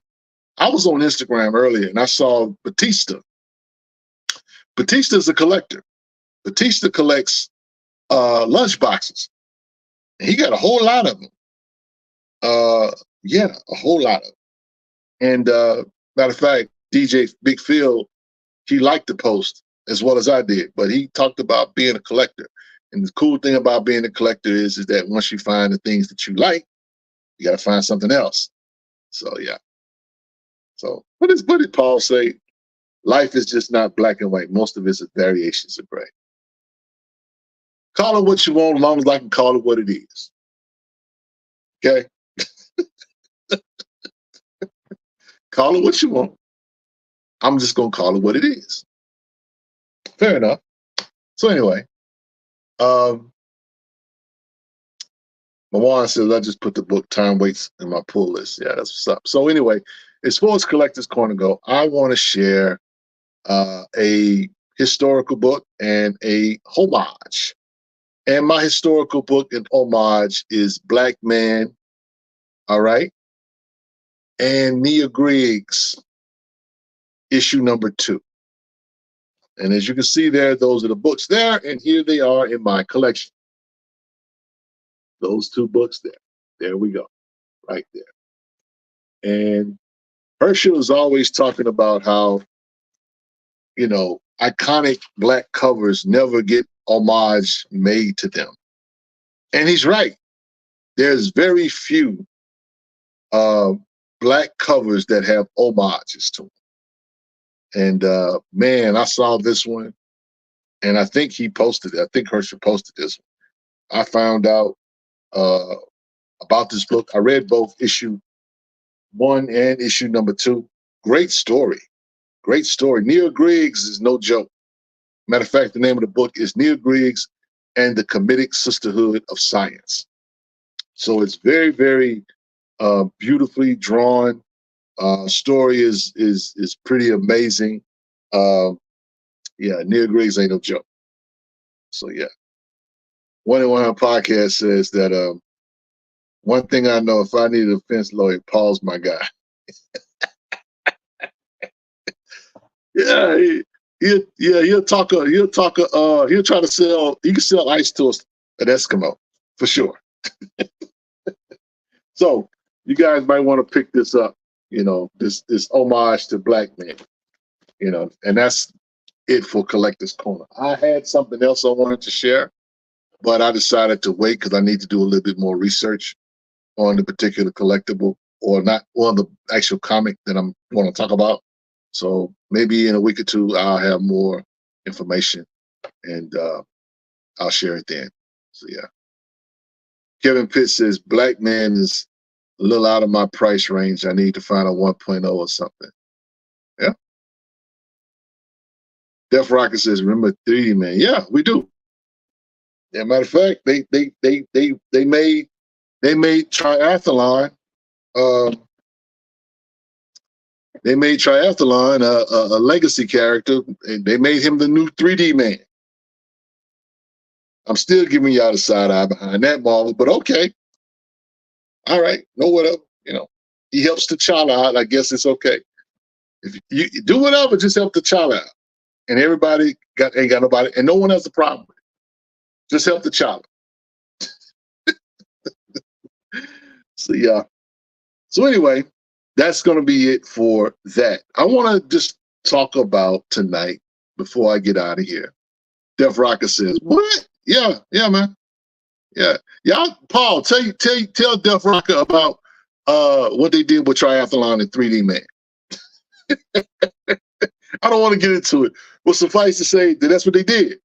I was on Instagram earlier and I saw Batista. Batista's a collector. Batista collects lunch boxes. And he got a whole lot of them. Yeah, a whole lot of them. And matter of fact, DJ Big Phil, he liked the post as well as I did, but he talked about being a collector. And the cool thing about being a collector is that once you find the things that you like, you got to find something else. So, yeah. So what did Paul say? Life is just not black and white. Most of it's variations of gray. Call it what you want, as long as I can call it what it is. Okay? Call it what you want. I'm just going to call it what it is. Fair enough. So anyway, Mawan says, I just put the book Time Waits in my pull list. Yeah, that's what's up. So anyway, as far as Collector's Corner go, I want to share a historical book and a homage. And my historical book and homage is Black Man, all right, and Nia Griggs, issue number 2. And as you can see there, those are the books there, and here they are in my collection. Those 2 books there. There we go, right there. And Herschel is always talking about how, you know, iconic Black covers never get homage made to them. And he's right. There's very few Black covers that have homages to them. And man, I saw this one, and I think he posted it. I think Herschel posted this one. I found out about this book. I read both issue 1 and issue number 2. Great story. Great story. Nia Griggs is no joke. Matter of fact, the name of the book is Nia Griggs and the Comedic Sisterhood of Science. So it's very, very beautifully drawn. Story is pretty amazing. Yeah, Nia Griggs ain't no joke. So yeah. 101 Podcast says that one thing I know, if I need a defense lawyer, Paul's my guy. Yeah, he'll try to sell. He can sell ice to us at Eskimo for sure. So you guys might want to pick this up. You know, this homage to Black men. You know, and that's it for Collector's Corner. I had something else I wanted to share, but I decided to wait because I need to do a little bit more research on the particular collectible, or not on the actual comic that I'm want to talk about. So maybe in a week or 2, I'll have more information and I'll share it then. So yeah. Kevin Pitt says, Black Man is a little out of my price range. I need to find a 1.0 or something. Yeah. Def Rocker says, remember 3D Man? Yeah, we do. Yeah, matter of fact, they made Triathlon. They made Triathlon a legacy character, and they made him the new 3D Man. I'm still giving y'all the side eye behind that, Marvel, but okay. All right, no whatever. You know, he helps T'Challa out. I guess it's okay. If you do whatever, just help T'Challa out, and everybody ain't got nobody, and no one has a problem with it. Just help T'Challa. So yeah. So anyway, that's going to be it for that. I want to just talk about tonight before I get out of here. Def Rocker says, "What? Yeah, man. Yeah. Paul, tell Def Rocker about what they did with Triathlon and 3D Man." I don't want to get into it, but suffice to say that that's what they did.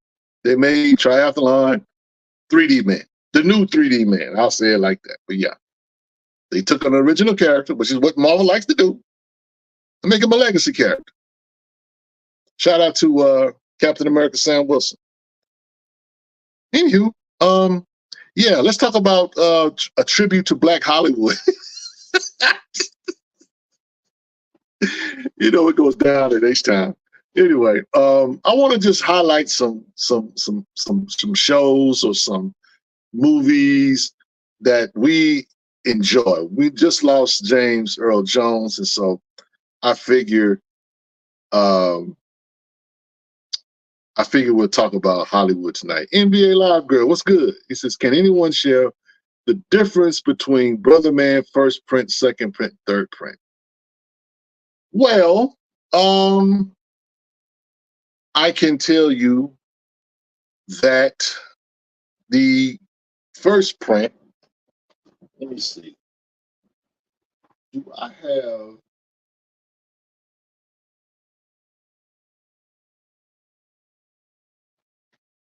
They made Triathlon 3D Man, the new 3D Man. I'll say it like that. But yeah, they took an original character, which is what Marvel likes to do, and make him a legacy character. Shout out to Captain America Sam Wilson. Anywho, yeah, let's talk about a tribute to Black Hollywood. You know, it goes down at H-Time. Anyway, I want to just highlight some shows or some movies that we enjoy. We just lost James Earl Jones, and so I figure we'll talk about Hollywood tonight. NBA Live Girl, what's good? He says, can anyone share the difference between Brother Man first print, second print, third print? Well, I can tell you that the first print, let me see. Do I have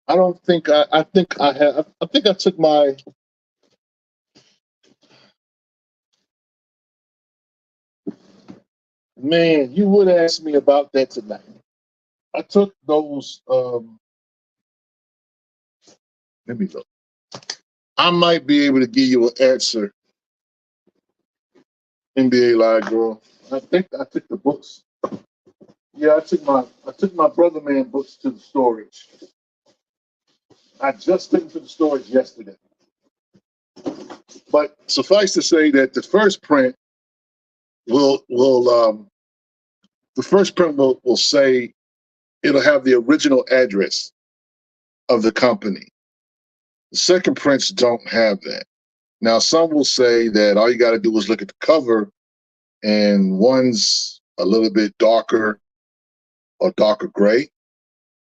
I don't think I think I have I think I took my man, you would ask me about that tonight. I took those let me look. I might be able to give you an answer. NBA Live Girl. I think I took the books. Yeah, I took my Brother Man books to the storage. I just took them to the storage yesterday. But suffice to say that the first print will say it'll have the original address of the company. The second prints don't have that. Now, some will say that all you got to do is look at the cover, and one's a little bit darker or darker gray,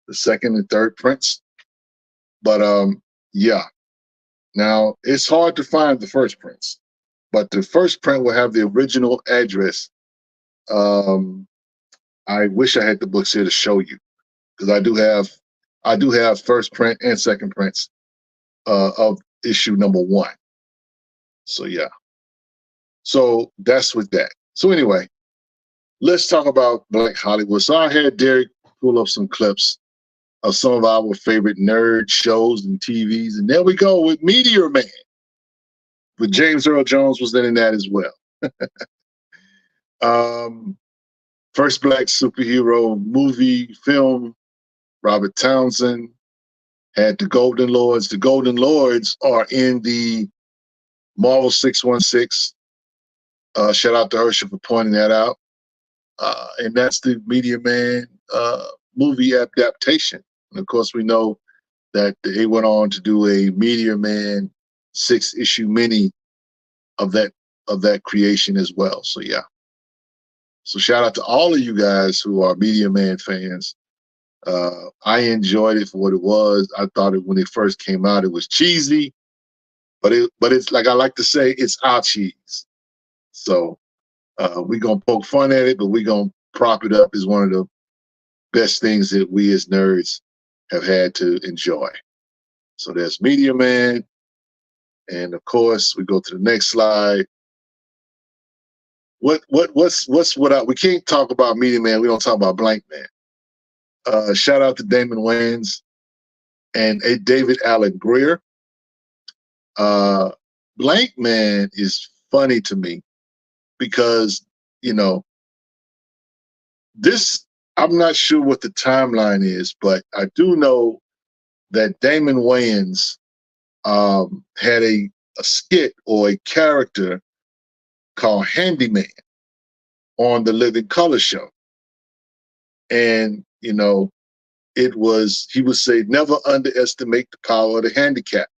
the second and third prints. But yeah. Now, it's hard to find the first prints, but the first print will have the original address. I wish I had the books here to show you, because I do have first print and second prints of issue number 1. So yeah. So that's with that. So anyway, let's talk about Black Hollywood. So I had Derek pull up some clips of some of our favorite nerd shows and TVs. And there we go with Meteor Man. But James Earl Jones was in that as well. First black superhero movie film, Robert Townsend had the Golden Lords. The Golden Lords are in the Marvel 616. Shout out to Herschel for pointing that out. And that's the Meteor Man movie adaptation. And of course, we know that they went on to do a Meteor Man 6-issue mini of that creation as well. So yeah. So shout out to all of you guys who are Meteor Man fans. I enjoyed it for what it was. I thought it when it first came out, it was cheesy, but it's like I like to say, it's our cheese. So we're gonna poke fun at it, but we're gonna prop it up as one of the best things that we as nerds have had to enjoy. So there's Meteor Man, and of course we go to the next slide. We can't talk about Meteor Man. We don't talk about Blank Man. Shout out to Damon Wayans and David Allen Greer. Blank Man is funny to me because, you know, I'm not sure what the timeline is, but I do know that Damon Wayans had a skit or a character called Handyman on the Living Color show. And, you know, he would say, never underestimate the power of the handicap.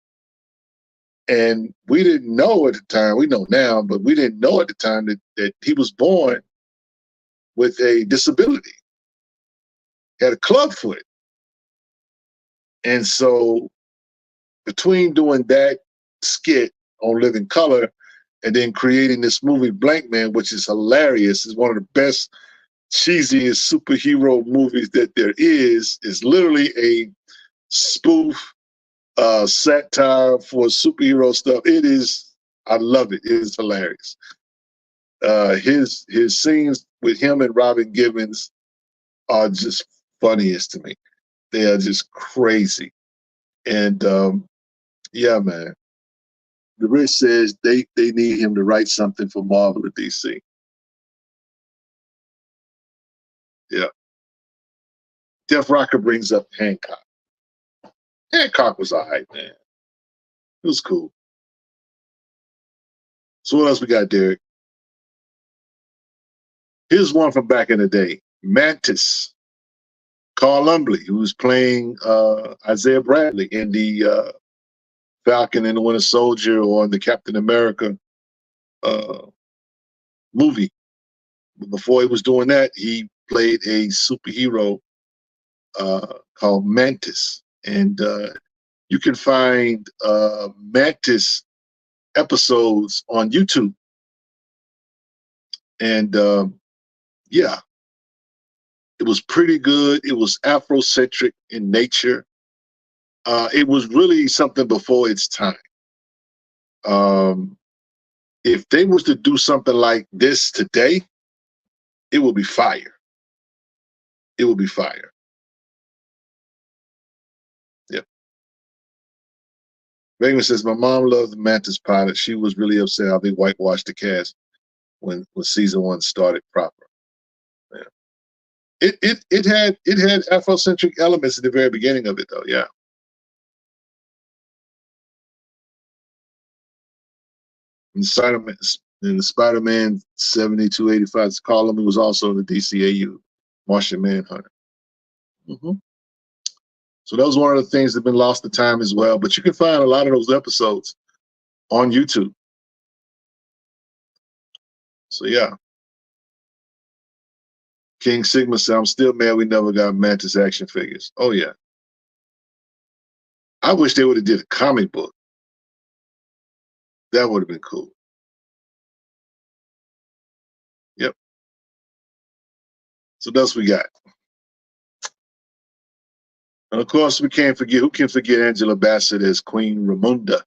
And we didn't know at the time, we know now, but we didn't know at the time that he was born with a disability. He had a club foot. And so between doing that skit on Living Color and then creating this movie Blank Man, which is hilarious, is one of the best, cheesiest superhero movies that there is literally a spoof satire for superhero stuff. It is, I love it. It is hilarious. His scenes with him and Robin Givens are just funniest to me. They are just crazy. And yeah, man. The Rich says they need him to write something for Marvel or DC. Yeah. Jeff Rocker brings up Hancock. Hancock was all right, man. It was cool. So what else we got, Derek? Here's one from back in the day. Mantis. Carl Lumbly, who was playing Isaiah Bradley in the Falcon and the Winter Soldier or in the Captain America movie. But before he was doing that, he played a superhero called Mantis. And you can find Mantis episodes on YouTube. And yeah, it was pretty good. It was Afrocentric in nature. It was really something before its time. If they was to do something like this today, it would be fire. It would be fire. Yep. Raymond says, my mom loved the Mantis pilot. She was really upset how they whitewashed the cast when season 1 started proper. Yeah. It had Afrocentric elements at the very beginning of it though, yeah. In the Spider-Man 7285, Colin was also in the DCAU, Martian Manhunter. So that was one of the things that have been lost to time as well. But you can find a lot of those episodes on YouTube. So yeah. King Sigma said, I'm still mad we never got Mantis action figures. Oh yeah. I wish they would have did a comic book. That would have been cool. Yep. So that's what we got. And of course, we can't forget, who can forget Angela Bassett as Queen Ramunda,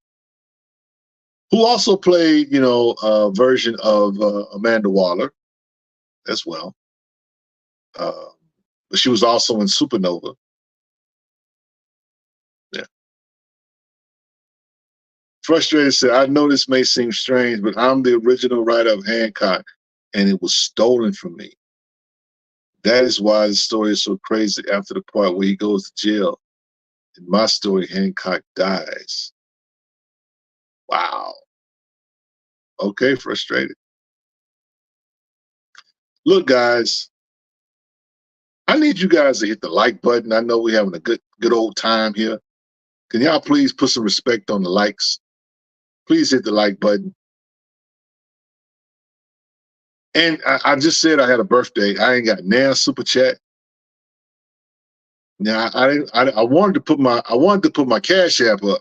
who also played, a version of Amanda Waller as well. But she was also in Supernova. Yeah. Frustrated said, I know this may seem strange, but I'm the original writer of Hancock, and it was stolen from me. That is why the story is so crazy after the part where he goes to jail. In my story, Hancock dies. Wow. Okay, frustrated. Look, guys, I need you guys to hit the like button. I know we're having a good old time here. Can y'all please put some respect on the likes? Please hit the like button. And I just said I had a birthday. I ain't got now super chat. Now I wanted to put my Cash App up,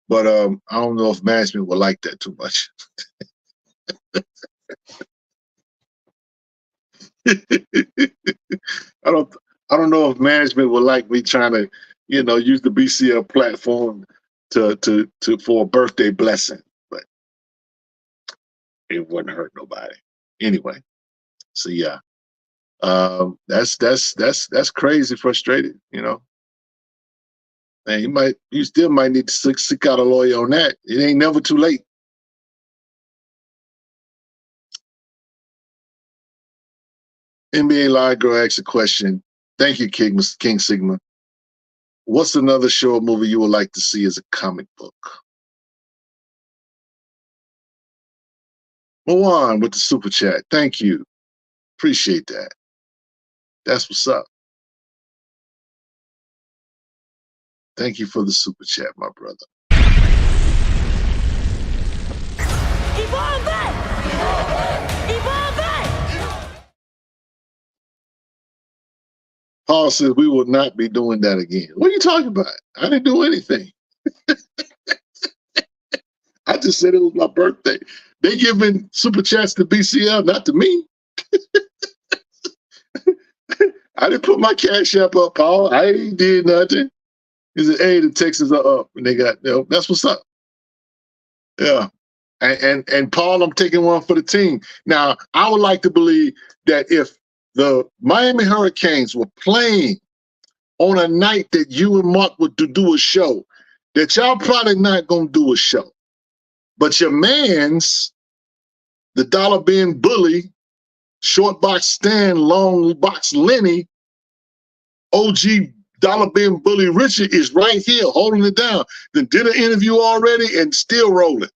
but I don't know if management would like that too much. I don't know if management would like me trying to, use the BCL platform to for a birthday blessing, but it wouldn't hurt nobody anyway. So yeah, that's crazy, frustrated. Man, you still might need to seek out a lawyer on that. It ain't never too late. NBA Live Girl asks a question. Thank you, King Sigma. What's another show or movie you would like to see as a comic book? Mawan with the super chat. Thank you. Appreciate that. That's what's up. Thank you for the super chat, my brother. Paul says we will not be doing that again. What are you talking about? I didn't do anything. I just said it was my birthday. They giving super chats to BCL, not to me. I didn't put my Cash App up, Paul. I ain't did nothing. He said, hey, the Texans are up. And they got, that's what's up. Yeah. And Paul, I'm taking one for the team. Now, I would like to believe that if the Miami Hurricanes were playing on a night that you and Mark would do a show that y'all probably not gonna do a show. But your man's, the dollar bin bully, short box Stan, long box Lenny, OG dollar bin bully Richard is right here holding it down. Then did an interview already and still rolling.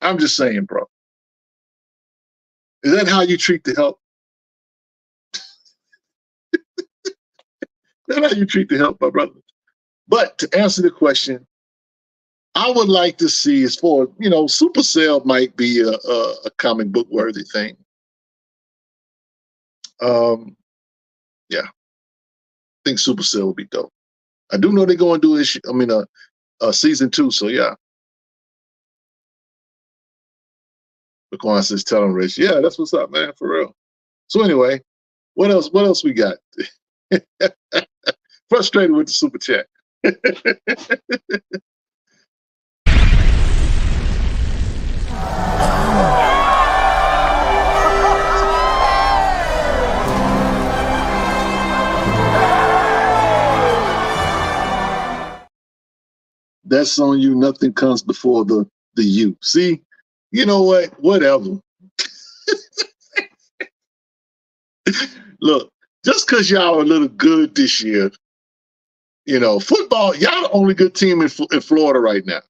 I'm just saying, bro. Is that how you treat the help? Is that how you treat the help, my brother? But to answer the question, I would like to see, as far, you know, Supercell might be a comic book worthy thing. Yeah, I think Supercell would be dope. I do know they're going to do issue. I mean, season 2. So yeah. Laquan says, "Tell him, Rich." Yeah, that's what's up, man, for real. So anyway, what else? What else we got? Frustrated with the super chat. That's on you. Nothing comes before the you. See, you know what? Whatever. Look, just because y'all are a little good this year, you know, football, y'all the only good team in Florida right now.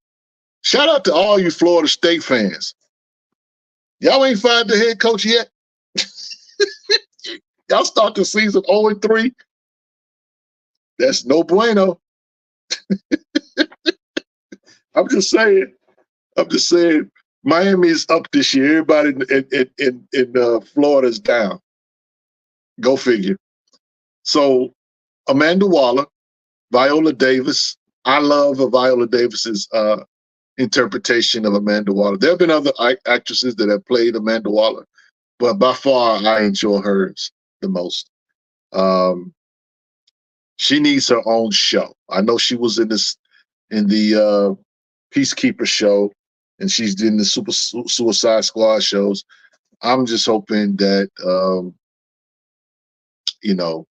Shout out to all you Florida State fans. Y'all ain't fired the head coach yet. Y'all start the season 0-3. That's no bueno. I'm just saying. Miami is up this year. Everybody in Florida's down. Go figure. So Amanda Waller, Viola Davis. I love Viola Davis's interpretation of Amanda Waller. There have been other actresses that have played Amanda Waller, but by far I enjoy hers the most. She needs her own show. I know she was in the Peacekeeper show, and she's in the Suicide Squad shows. I'm just hoping that you know,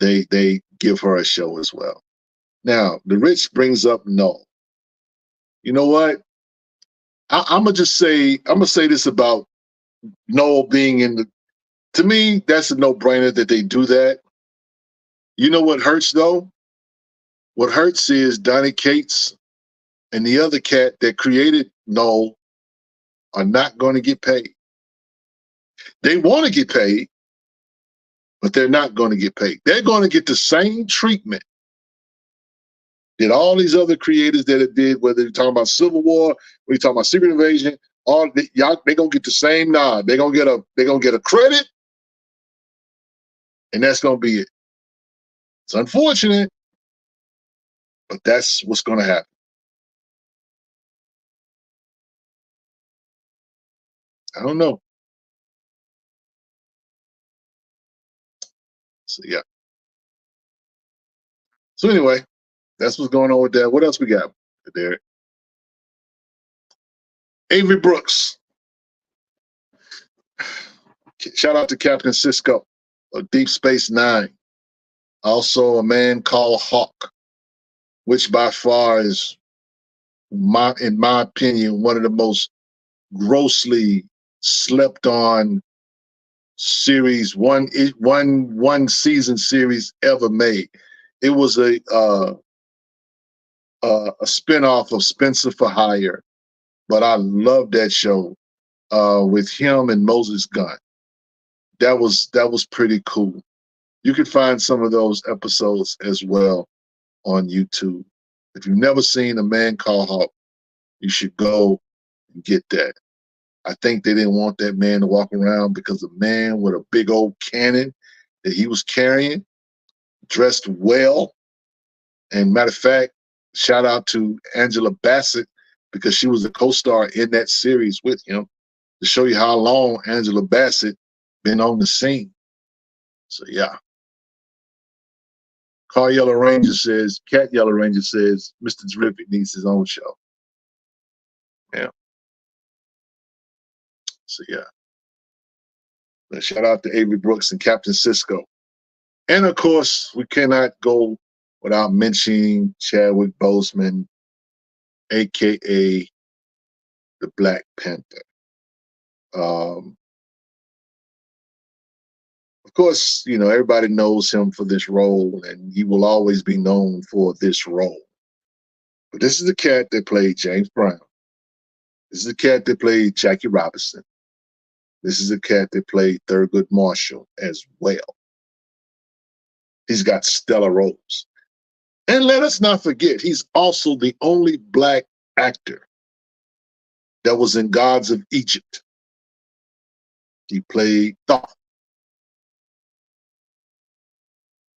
they give her a show as well. Now, the Rich brings up Noel. You know what? I'm gonna say this about Noel being in the. To me, that's a no-brainer that they do that. You know what hurts though? What hurts is Donnie Cates and the other cat that created Noel are not going to get paid. They want to get paid, but they're not going to get paid. They're going to get the same treatment that all these other creators that it did, whether you're talking about Civil War, whether you're talking about Secret Invasion, y'all, they're gonna get the same nod. They're gonna get a credit, and that's gonna be it. It's unfortunate, but that's what's gonna happen. I don't know. So yeah. So anyway, that's what's going on with that. What else we got there? Avery Brooks. Shout out to Captain Cisco of Deep Space Nine. Also, A Man Called Hawk, which by far is, in my opinion, one of the most grossly slept on series, one season series ever made. It was a spinoff of Spencer for Hire, but I love that show with him and Moses Gunn. That was pretty cool. You can find some of those episodes as well on YouTube. If you've never seen A Man Called Hawk, you should go and get that. I think they didn't want that man to walk around because a man with a big old cannon that he was carrying, dressed well. And matter of fact, shout out to Angela Bassett because she was a co-star in that series with him to show you how long Angela Bassett been on the scene. So yeah. Cat Yellow Ranger says, Mr. Terrific needs his own show. Yeah. So yeah. But shout out to Avery Brooks and Captain Cisco. And of course, we cannot go without mentioning Chadwick Boseman, aka the Black Panther. Of course, you know, everybody knows him for this role, and he will always be known for this role. But this is the cat that played James Brown. This is the cat that played Jackie Robinson. This is the cat that played Thurgood Marshall as well. He's got stellar roles. And let us not forget, he's also the only Black actor that was in Gods of Egypt. He played Thoth.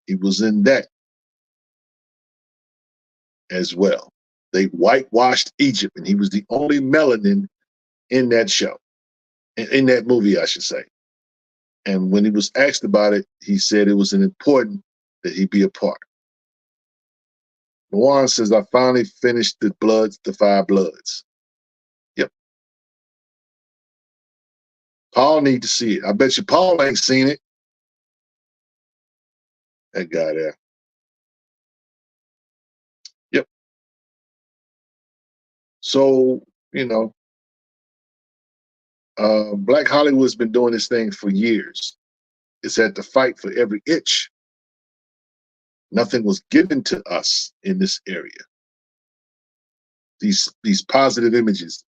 He was in that as well. They whitewashed Egypt, and he was the only melanin in that show, in that movie, I should say. And when he was asked about it, he said it was important that he be a part. Luan says, I finally finished the Five Bloods. Yep. Paul need to see it. I bet you Paul ain't seen it. That guy there. Yep. So, you know, Black Hollywood's been doing this thing for years. It's had to fight for every inch. Nothing was given to us in this area. These positive images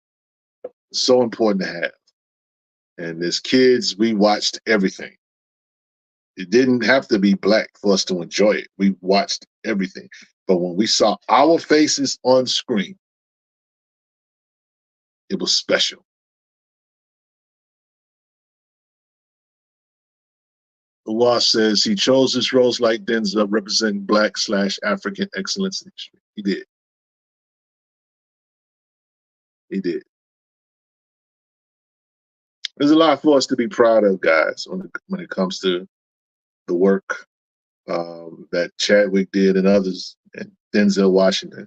are so important to have. And as kids, we watched everything. It didn't have to be Black for us to enjoy it. We watched everything. But when we saw our faces on screen, it was special. Luan says he chose his roles like Denzel, representing Black/African excellence in history. He did. He did. There's a lot for us to be proud of, guys, when it comes to the work that Chadwick did and others, and Denzel Washington.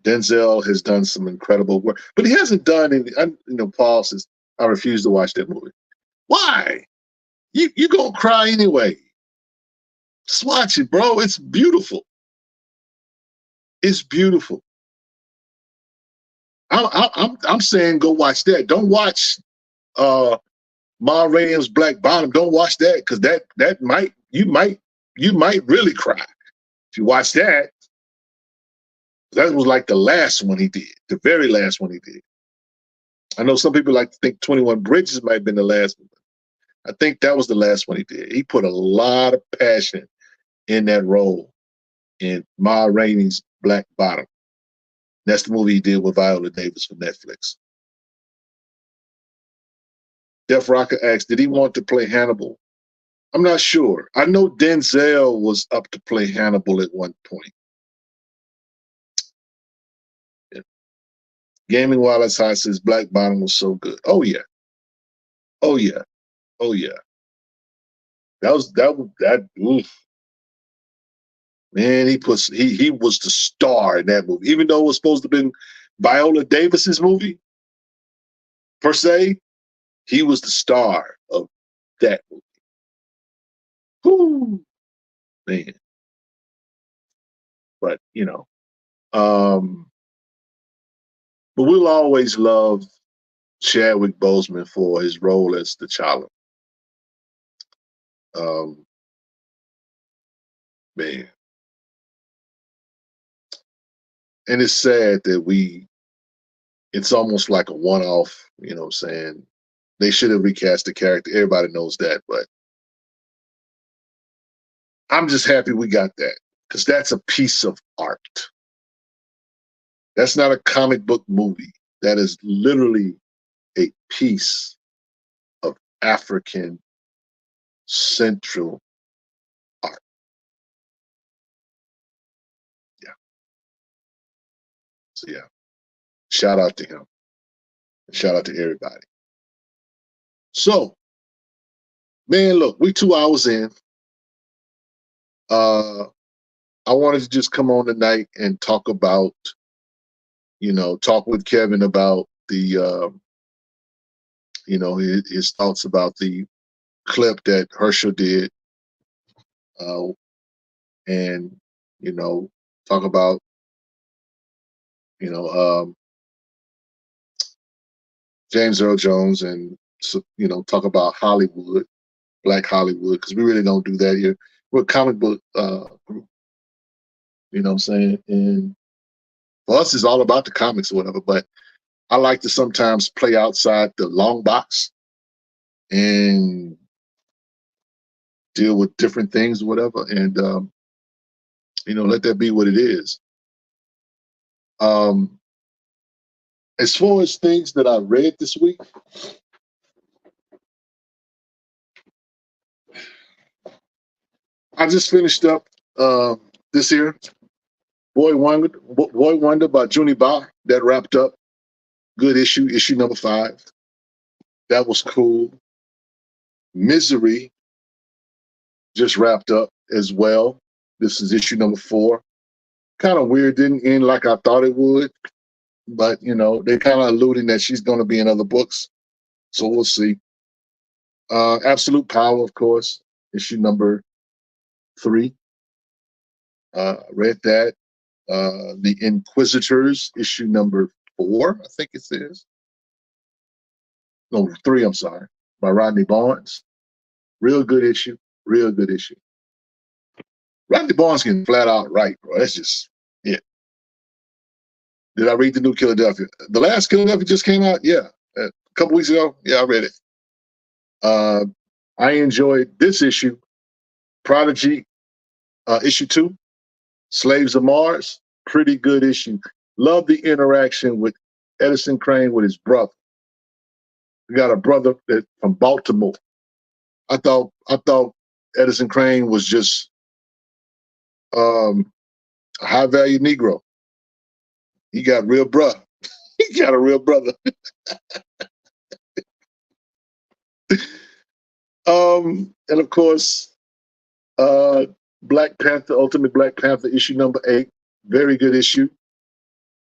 Denzel has done some incredible work, but he hasn't done any. Paul says, I refuse to watch that movie. Why? You gonna cry anyway. Just watch it, bro. It's beautiful. It's beautiful. I'm saying go watch that. Don't watch Ma Rainey's Black Bottom. Don't watch that, because you might really cry if you watch that. That was like the last one he did, the very last one he did. I know some people like to think 21 Bridges might have been the last one. I think that was the last one he did. He put a lot of passion in that role in Ma Rainey's Black Bottom. That's the movie he did with Viola Davis for Netflix. Def Rocker asks, did he want to play Hannibal? I'm not sure. I know Denzel was up to play Hannibal at one point. Yeah. Gaming While It's Hot says Black Bottom was so good. Oh yeah. Oh yeah. Oh yeah. Oof. Man, he was the star in that movie. Even though it was supposed to have been Viola Davis's movie, per se, he was the star of that movie. Whoo, man. But but we'll always love Chadwick Boseman for his role as T'Challa. Man. And it's sad that it's almost like a one-off, you know what I'm saying? They should have recast the character. Everybody knows that, but I'm just happy we got that, because that's a piece of art. That's not a comic book movie. That is literally a piece of African Central art. Yeah. So yeah, shout out to him. Shout out to everybody. So, man, look, we 2 hours in. I wanted to just come on tonight and talk about, talk with Kevin about the, his thoughts about the clip that Herschel did and talk about James Earl Jones, and talk about Hollywood, Black Hollywood, because we really don't do that here. We're a comic book group, you know what I'm saying? And for us, it's all about the comics or whatever, but I like to sometimes play outside the long box and deal with different things or whatever, and let that be what it is. As far as things that I read this week, I just finished up this year, Boy Wonder by Junie Ba. That wrapped up. Good issue number 5. That was cool. Misery just wrapped up as well. This is issue number 4. Kind of weird, didn't end like I thought it would, but they kind of alluding that she's going to be in other books, so we'll see. Absolute Power, of course, issue number 3. Read that. The Inquisitors, issue number 4, I think it says. No, 3, I'm sorry, by Rodney Barnes. Real good issue. Real good issue. Rodney Barnes can flat out right, bro. That's just it. Did I read the new Philadelphia? The last Philadelphia just came out? Yeah. A couple weeks ago? Yeah, I read it. I enjoyed this issue. Prodigy, issue 2. Slaves of Mars. Pretty good issue. Love the interaction with Edison Crane with his brother. We got a brother that from Baltimore. I thought Edison Crane was just a high value Negro. He got real bruh. He got a real brother. And of course, Black Panther, Ultimate Black Panther, issue number 8. Very good issue.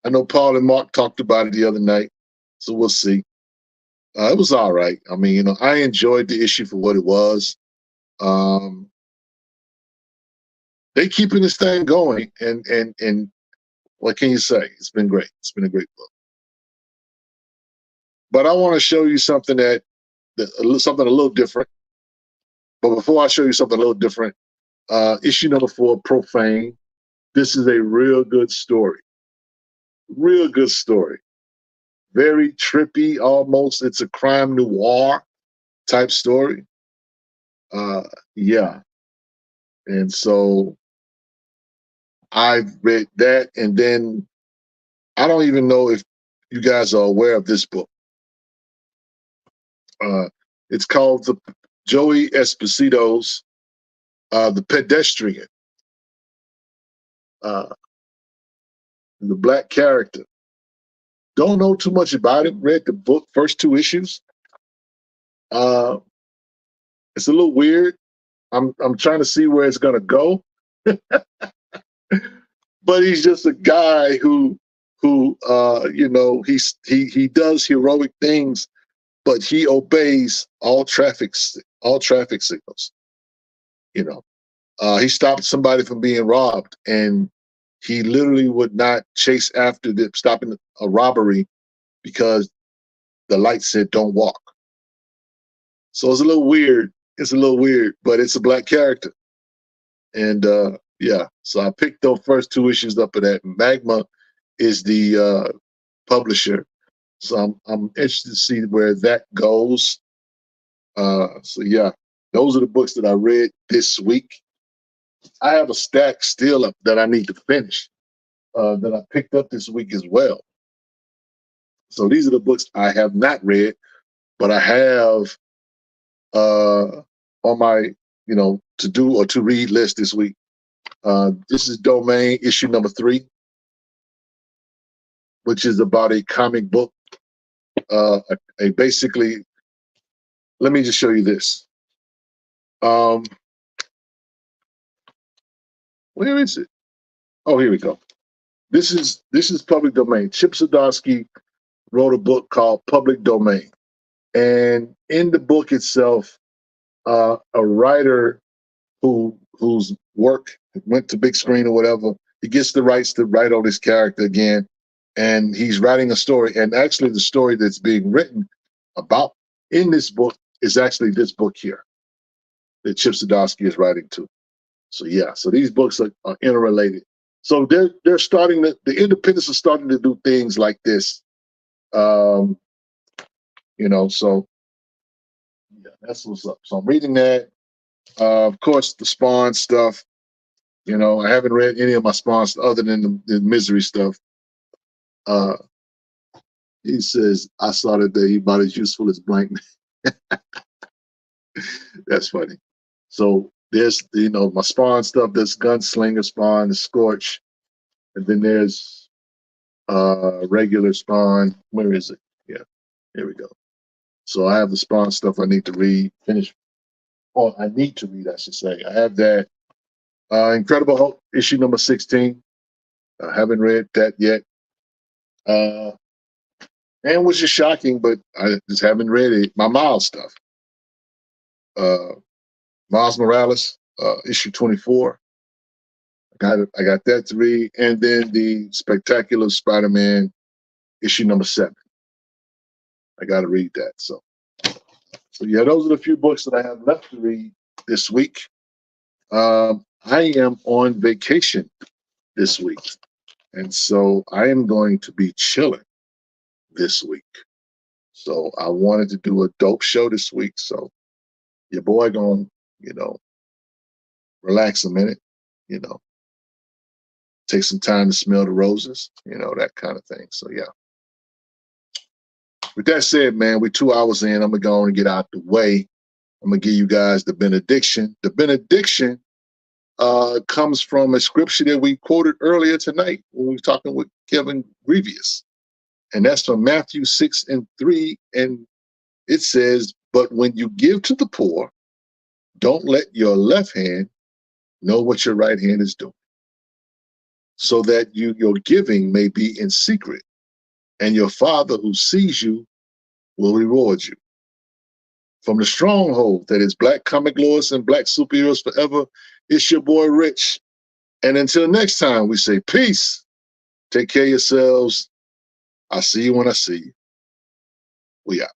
I know Paul and Mark talked about it the other night, so we'll see. It was all right. I mean, I enjoyed the issue for what it was. They keeping this thing going, and what can you say? It's been great. It's been a great book. But I want to show you something something a little different. But before I show you something a little different, issue number 4, Profane. This is a real good story. Real good story. Very trippy, almost. It's a crime noir type story. Yeah. And so I read that, and then I don't even know if you guys are aware of this book. It's called Joey Esposito's The Pedestrian. The black character. Don't know too much about it. Read the book, first 2 issues. It's a little weird. I'm trying to see where it's gonna go. But he's just a guy who he does heroic things, but he obeys all traffic signals. He stopped somebody from being robbed, and he literally would not chase after stopping a robbery because the light said don't walk. So it's a little weird. It's a little weird, but it's a black character. And yeah, so I picked those first 2 issues up of that. Magma is the publisher. So I'm interested to see where that goes. So yeah, those are the books that I read this week. I have a stack still up that I need to finish that I picked up this week as well. So these are the books I have not read, but I have on my to do or to read list this week. This is Domain issue number 3, which is about a comic book. Basically, let me just show you this. Where is it? Oh, here we go. This is Public Domain. Chip Zdarsky wrote a book called Public Domain, and in the book itself, a writer who whose work went to big screen or whatever. He gets the rights to write on his character again, and he's writing a story. And actually, the story that's being written about in this book is actually this book here that Chip Zdarsky is writing to. So yeah, so these books are interrelated. So they're starting to, the independents are starting to do things like this. You know, so yeah, that's what's up. So I'm reading that. Of course, the Spawn stuff. You know, I haven't read any of my Spawns other than the Misery stuff. He says, I saw that he about as useful as Blank. That's funny. So there's, you know, my Spawn stuff. There's Gunslinger Spawn, the Scorch. And then there's regular Spawn. Where is it? Yeah, here we go. So I have the Spawn stuff I need to read, finish. Oh, I need to read, I should say. I have that. Incredible Hulk, issue number 16. I haven't read that yet. And which is shocking, but I just haven't read it. My Miles stuff. Miles Morales, issue 24. I got that to read. And then the Spectacular Spider-Man, issue number 7. I got to read that. So yeah, those are the few books that I have left to read this week. I am on vacation this week. And so I am going to be chilling this week. So I wanted to do a dope show this week. So your boy gonna, you know, relax a minute, you know, take some time to smell the roses, you know, that kind of thing. So yeah. With that said, man, we're 2 hours in. I'm gonna go on and get out the way. I'm gonna give you guys the benediction. The benediction comes from a scripture that we quoted earlier tonight when we were talking with Kevin Grevioux. And that's from Matthew 6:3. And it says, but when you give to the poor, don't let your left hand know what your right hand is doing, so that your giving may be in secret, and your Father who sees you will reward you. From the stronghold that is Black Comic Lords and Black Superheroes Forever, it's your boy Rich. And until next time, we say peace. Take care of yourselves. I'll see you when I see you. We out.